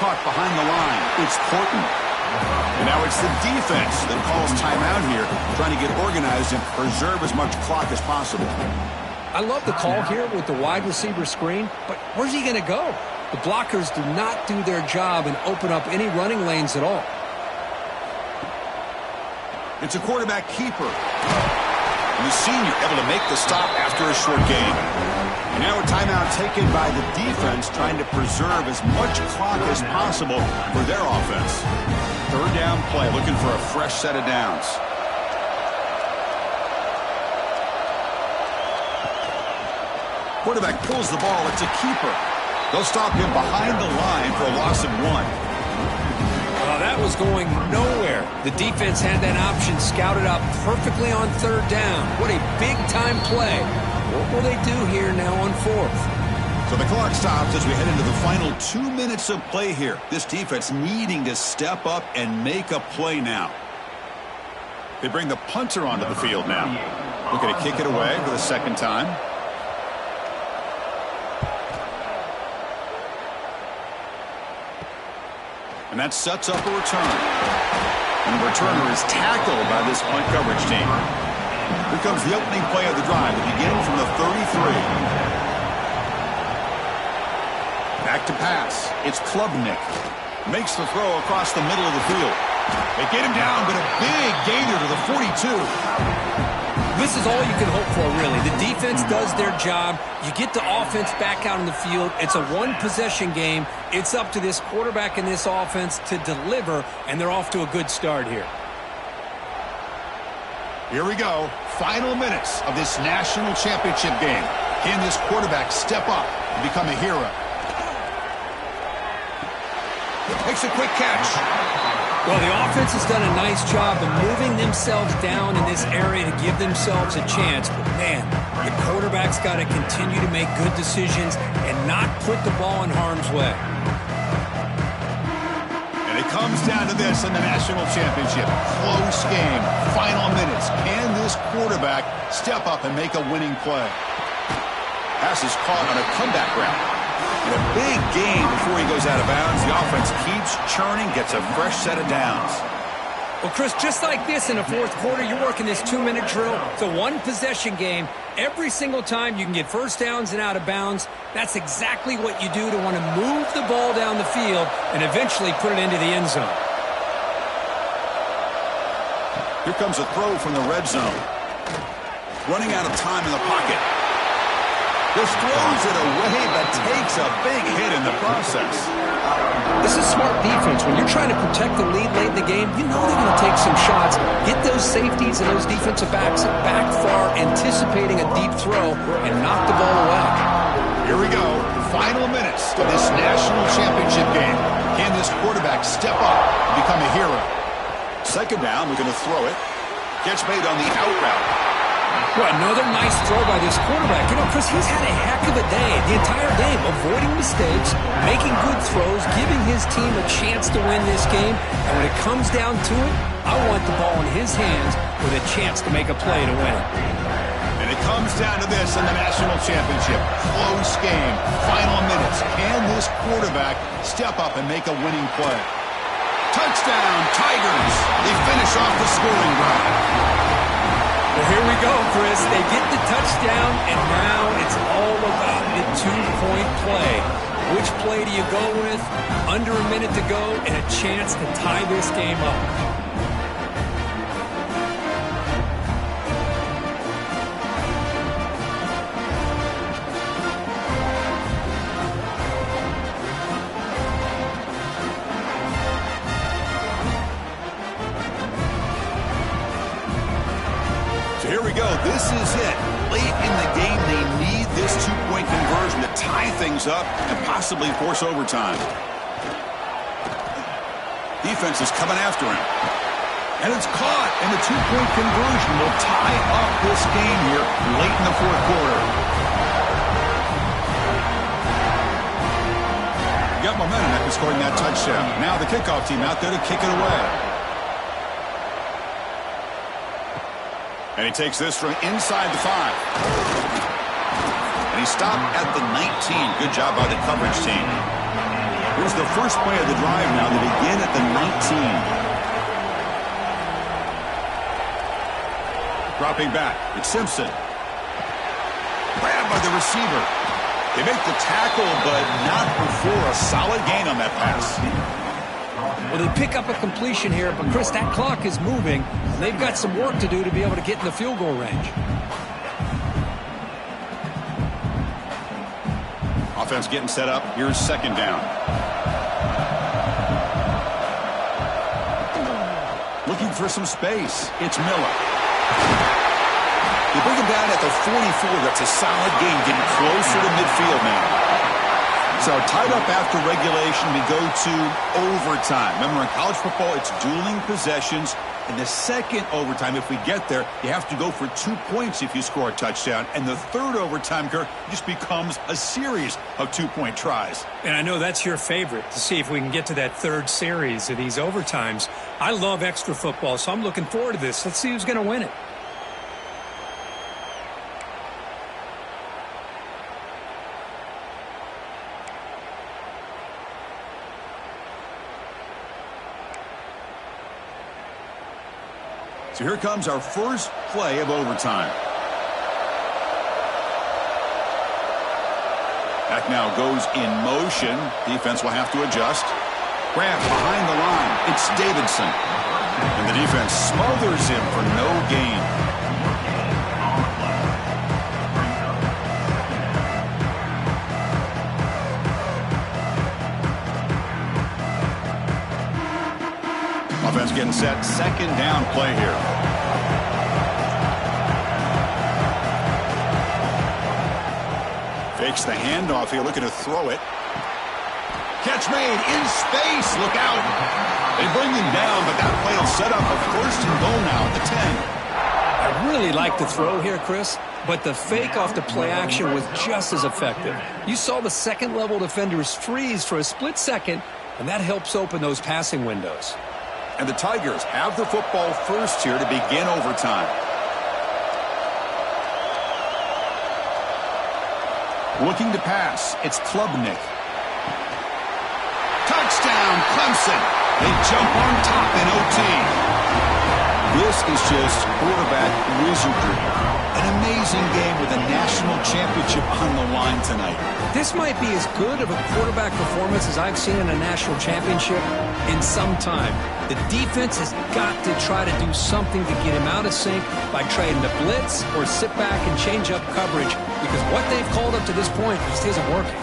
Caught behind the line. It's Porton. And now it's the defense that calls timeout here, trying to get organized and preserve as much clock as possible. I love the call here with the wide receiver screen, but where's he going to go? The blockers do not do their job and open up any running lanes at all. It's a quarterback keeper. And the senior able to make the stop after a short gain. And now a timeout taken by the defense, trying to preserve as much clock as possible for their offense. Third down play, looking for a fresh set of downs. Quarterback pulls the ball. It's a keeper. They'll stop him behind the line for a loss of 1. That was going nowhere. The defense had that option scouted out perfectly on third down. What a big-time play. What will they do here now on 4th? So the clock stops as we head into the final 2 minutes of play here. This defense needing to step up and make a play now. They bring the punter onto the field now. Looking to kick it away for the second time. And that sets up a return. And the returner is tackled by this punt coverage team. Here comes the opening play of the drive. It begins from the 33. Back to pass. It's Klubnik. Makes the throw across the middle of the field. They get him down, but a big gainer to the 42. This is all you can hope for, really. The defense does their job. You get the offense back out in the field. It's a one-possession game. It's up to this quarterback and this offense to deliver, and they're off to a good start here. Here we go. Final minutes of this national championship game. Can this quarterback step up and become a hero? Makes a quick catch. Well, the offense has done a nice job of moving themselves down in this area to give themselves a chance. But, man, the quarterback's got to continue to make good decisions and not put the ball in harm's way. And it comes down to this in the national championship. Close game. Final minutes. Can this quarterback step up and make a winning play? Pass is caught on a comeback route. And a big gain before he goes out of bounds. The offense keeps churning, gets a fresh set of downs. Well, Chris, just like this in the fourth quarter, you're working this 2-minute drill. It's a one-possession game. Every single time you can get first downs and out of bounds, that's exactly what you do to want to move the ball down the field and eventually put it into the end zone. Here comes a throw from the red zone. Running out of time in the pocket. Just throws it away, but takes a big hit in the process. This is smart defense. When you're trying to protect the lead late in the game, you know they're going to take some shots. Get those safeties and those defensive backs back far, anticipating a deep throw, and knock the ball away. Here we go. Final minutes of this national championship game. Can this quarterback step up and become a hero? Second down, we're going to throw it. Catch made on the out route. Well, another nice throw by this quarterback. You know, Chris, he's had a heck of a day the entire game, avoiding mistakes, making good throws, giving his team a chance to win this game. And when it comes down to it, I want the ball in his hands with a chance to make a play to win. And it comes down to this in the national championship. Close game. Final minutes. Can this quarterback step up and make a winning play? Touchdown, Tigers. They finish off the scoring drive. Well, here we go, Chris. They get the touchdown, and now it's all about the two-point play. Which play do you go with? Under a minute to go and a chance to tie this game up. Here we go. This is it. Late in the game, they need this two-point conversion to tie things up and possibly force overtime. Defense is coming after him. And it's caught, and the two-point conversion will tie up this game here late in the fourth quarter. Got momentum after scoring that touchdown. Now the kickoff team out there to kick it away. And he takes this from inside the 5. And he stopped at the 19. Good job by the coverage team. Here's the first play of the drive now. They begin at the 19. Dropping back. It's Simpson. Grabbed by the receiver. They make the tackle, but not before a solid gain on that pass. Well, they pick up a completion here, but, Chris, that clock is moving. They've got some work to do to be able to get in the field goal range. Offense getting set up. Here's second down. Looking for some space. It's Miller. They bring him down at the 44. That's a solid gain, getting closer to midfield now. So tied up after regulation, we go to overtime. Remember, in college football, it's dueling possessions. In the second overtime, if we get there, you have to go for 2 points if you score a touchdown. And the third overtime, Kirk, just becomes a series of two-point tries. And I know that's your favorite, to see if we can get to that third series of these overtimes. I love extra football, so I'm looking forward to this. Let's see who's going to win it. So here comes our first play of overtime. Back now goes in motion. Defense will have to adjust. Grant behind the line. It's Davidson. And the defense smothers him for no gain. Offense getting set. Second down play here. Fakes the handoff here, looking to throw it. Catch made in space. Look out. They bring him down, but that play will set up a first and goal now at the 10. I really like the throw here, Chris, but the fake off the play action was just as effective. You saw the second-level defenders freeze for a split second, and that helps open those passing windows. And the Tigers have the football first here to begin overtime. Looking to pass, it's Klubnik. Touchdown, Clemson. They jump on top in OT. This is just quarterback wizardry. An amazing game with a national championship on the line tonight. This might be as good of a quarterback performance as I've seen in a national championship in some time. The defense has got to try to do something to get him out of sync by trying to blitz or sit back and change up coverage, because what they've called up to this point just isn't working.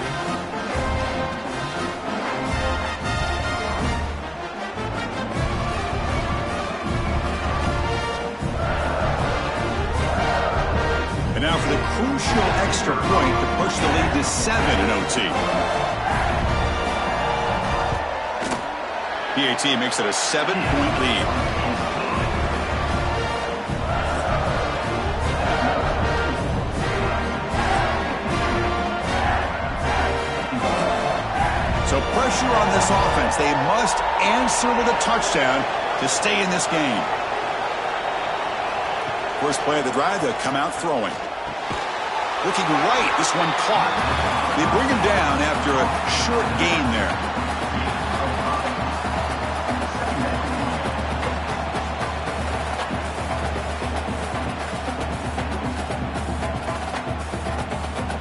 And now for the crucial extra point to push the lead to 7 in OT. PAT makes it a 7-point lead. So pressure on this offense. They must answer with a touchdown to stay in this game. First play of the drive, they'll come out throwing. Looking right, this one caught. They bring him down after a short gain there.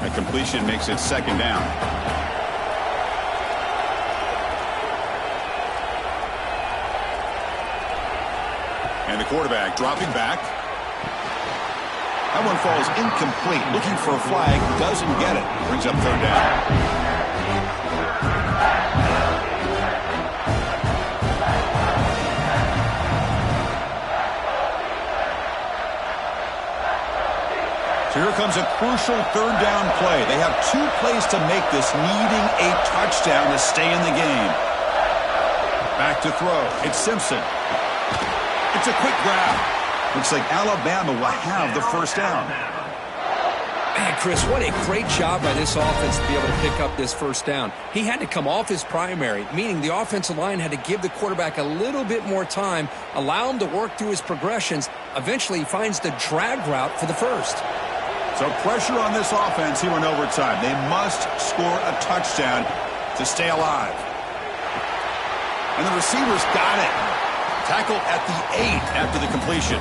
That completion makes it second down. And the quarterback dropping back. That one falls incomplete. Looking for a flag. Doesn't get it. Brings up third down. So here comes a crucial third down play. They have 2 plays to make this, needing a touchdown to stay in the game. Back to throw. It's Simpson. It's a quick grab. Looks like Alabama will have the first down. Man, Chris, what a great job by this offense to be able to pick up this first down. He had to come off his primary, meaning the offensive line had to give the quarterback a little bit more time, allow him to work through his progressions. Eventually, he finds the drag route for the first. So pressure on this offense here in overtime. They must score a touchdown to stay alive. And the receivers got it. Tackle at the 8 after the completion.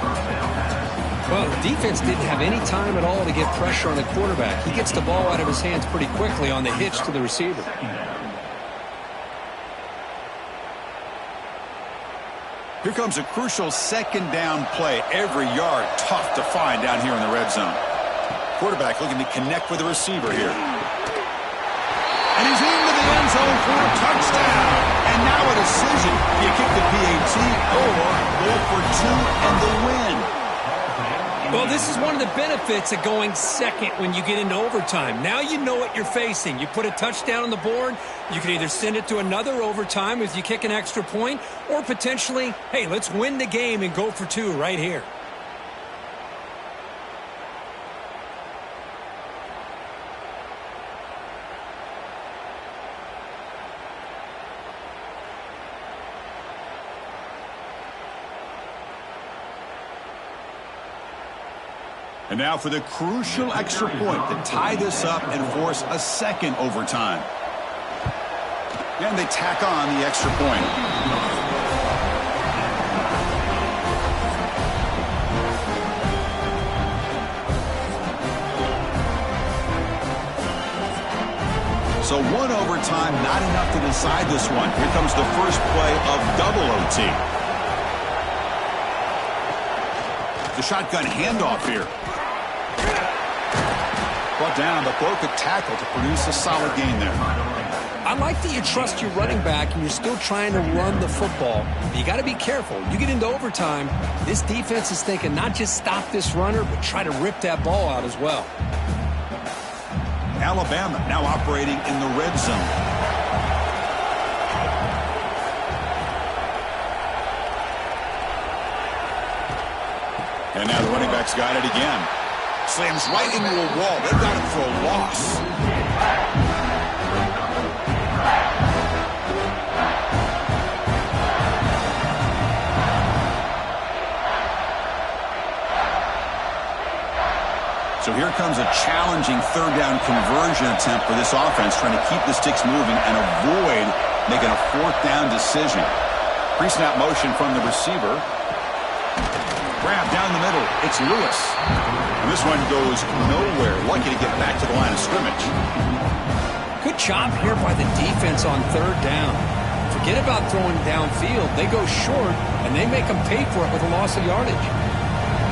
Well, the defense didn't have any time at all to get pressure on the quarterback. He gets the ball out of his hands pretty quickly on the hitch to the receiver. Here comes a crucial second down play. Every yard tough to find down here in the red zone. Quarterback looking to connect with the receiver here. And he's into the end zone for a touchdown. And now a decision. Do you kick the PAT or go for 2 and the win? Well, this is one of the benefits of going second when you get into overtime. Now you know what you're facing. You put a touchdown on the board, you can either send it to another overtime if you kick an extra point, or potentially, hey, let's win the game and go for 2 right here. And now for the crucial extra point to tie this up and force a second overtime. And they tack on the extra point. So one overtime, not enough to decide this one. Here comes the first play of double OT. The shotgun handoff here. Brought down, but broke a tackle to produce a solid gain there. I like that you trust your running back and you're still trying to run the football. But you got to be careful. You get into overtime, this defense is thinking not just stop this runner, but try to rip that ball out as well. Alabama now operating in the red zone. And now the running back's got it again. Slams right into a wall. They've got him for a loss. So here comes a challenging third down conversion attempt for this offense, trying to keep the sticks moving and avoid making a fourth down decision. Pre-snap motion from the receiver. Grab down the middle. It's Lewis. And this one goes nowhere. Lucky to get back to the line of scrimmage. Good job here by the defense on third down. Forget about throwing downfield. They go short, and they make them pay for it with a loss of yardage.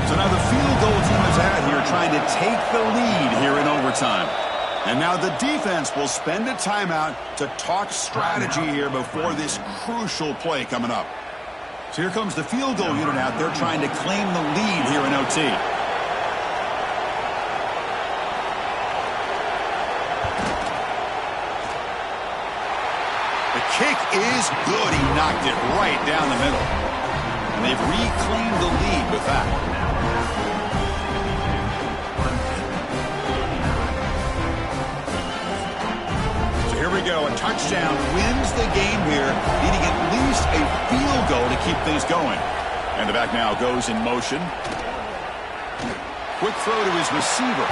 So now the field goal team is out here trying to take the lead here in overtime. And now the defense will spend a timeout to talk strategy here before this crucial play coming up. So here comes the field goal unit out there trying to claim the lead here in OT. The kick is good. He knocked it right down the middle. And they've reclaimed the lead with that. Here we go. A touchdown wins the game here, needing at least a field goal to keep things going. And the back now goes in motion. Quick throw to his receiver.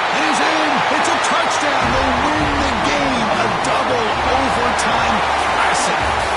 And he's in. It's a touchdown. They'll win the game. A double overtime classic.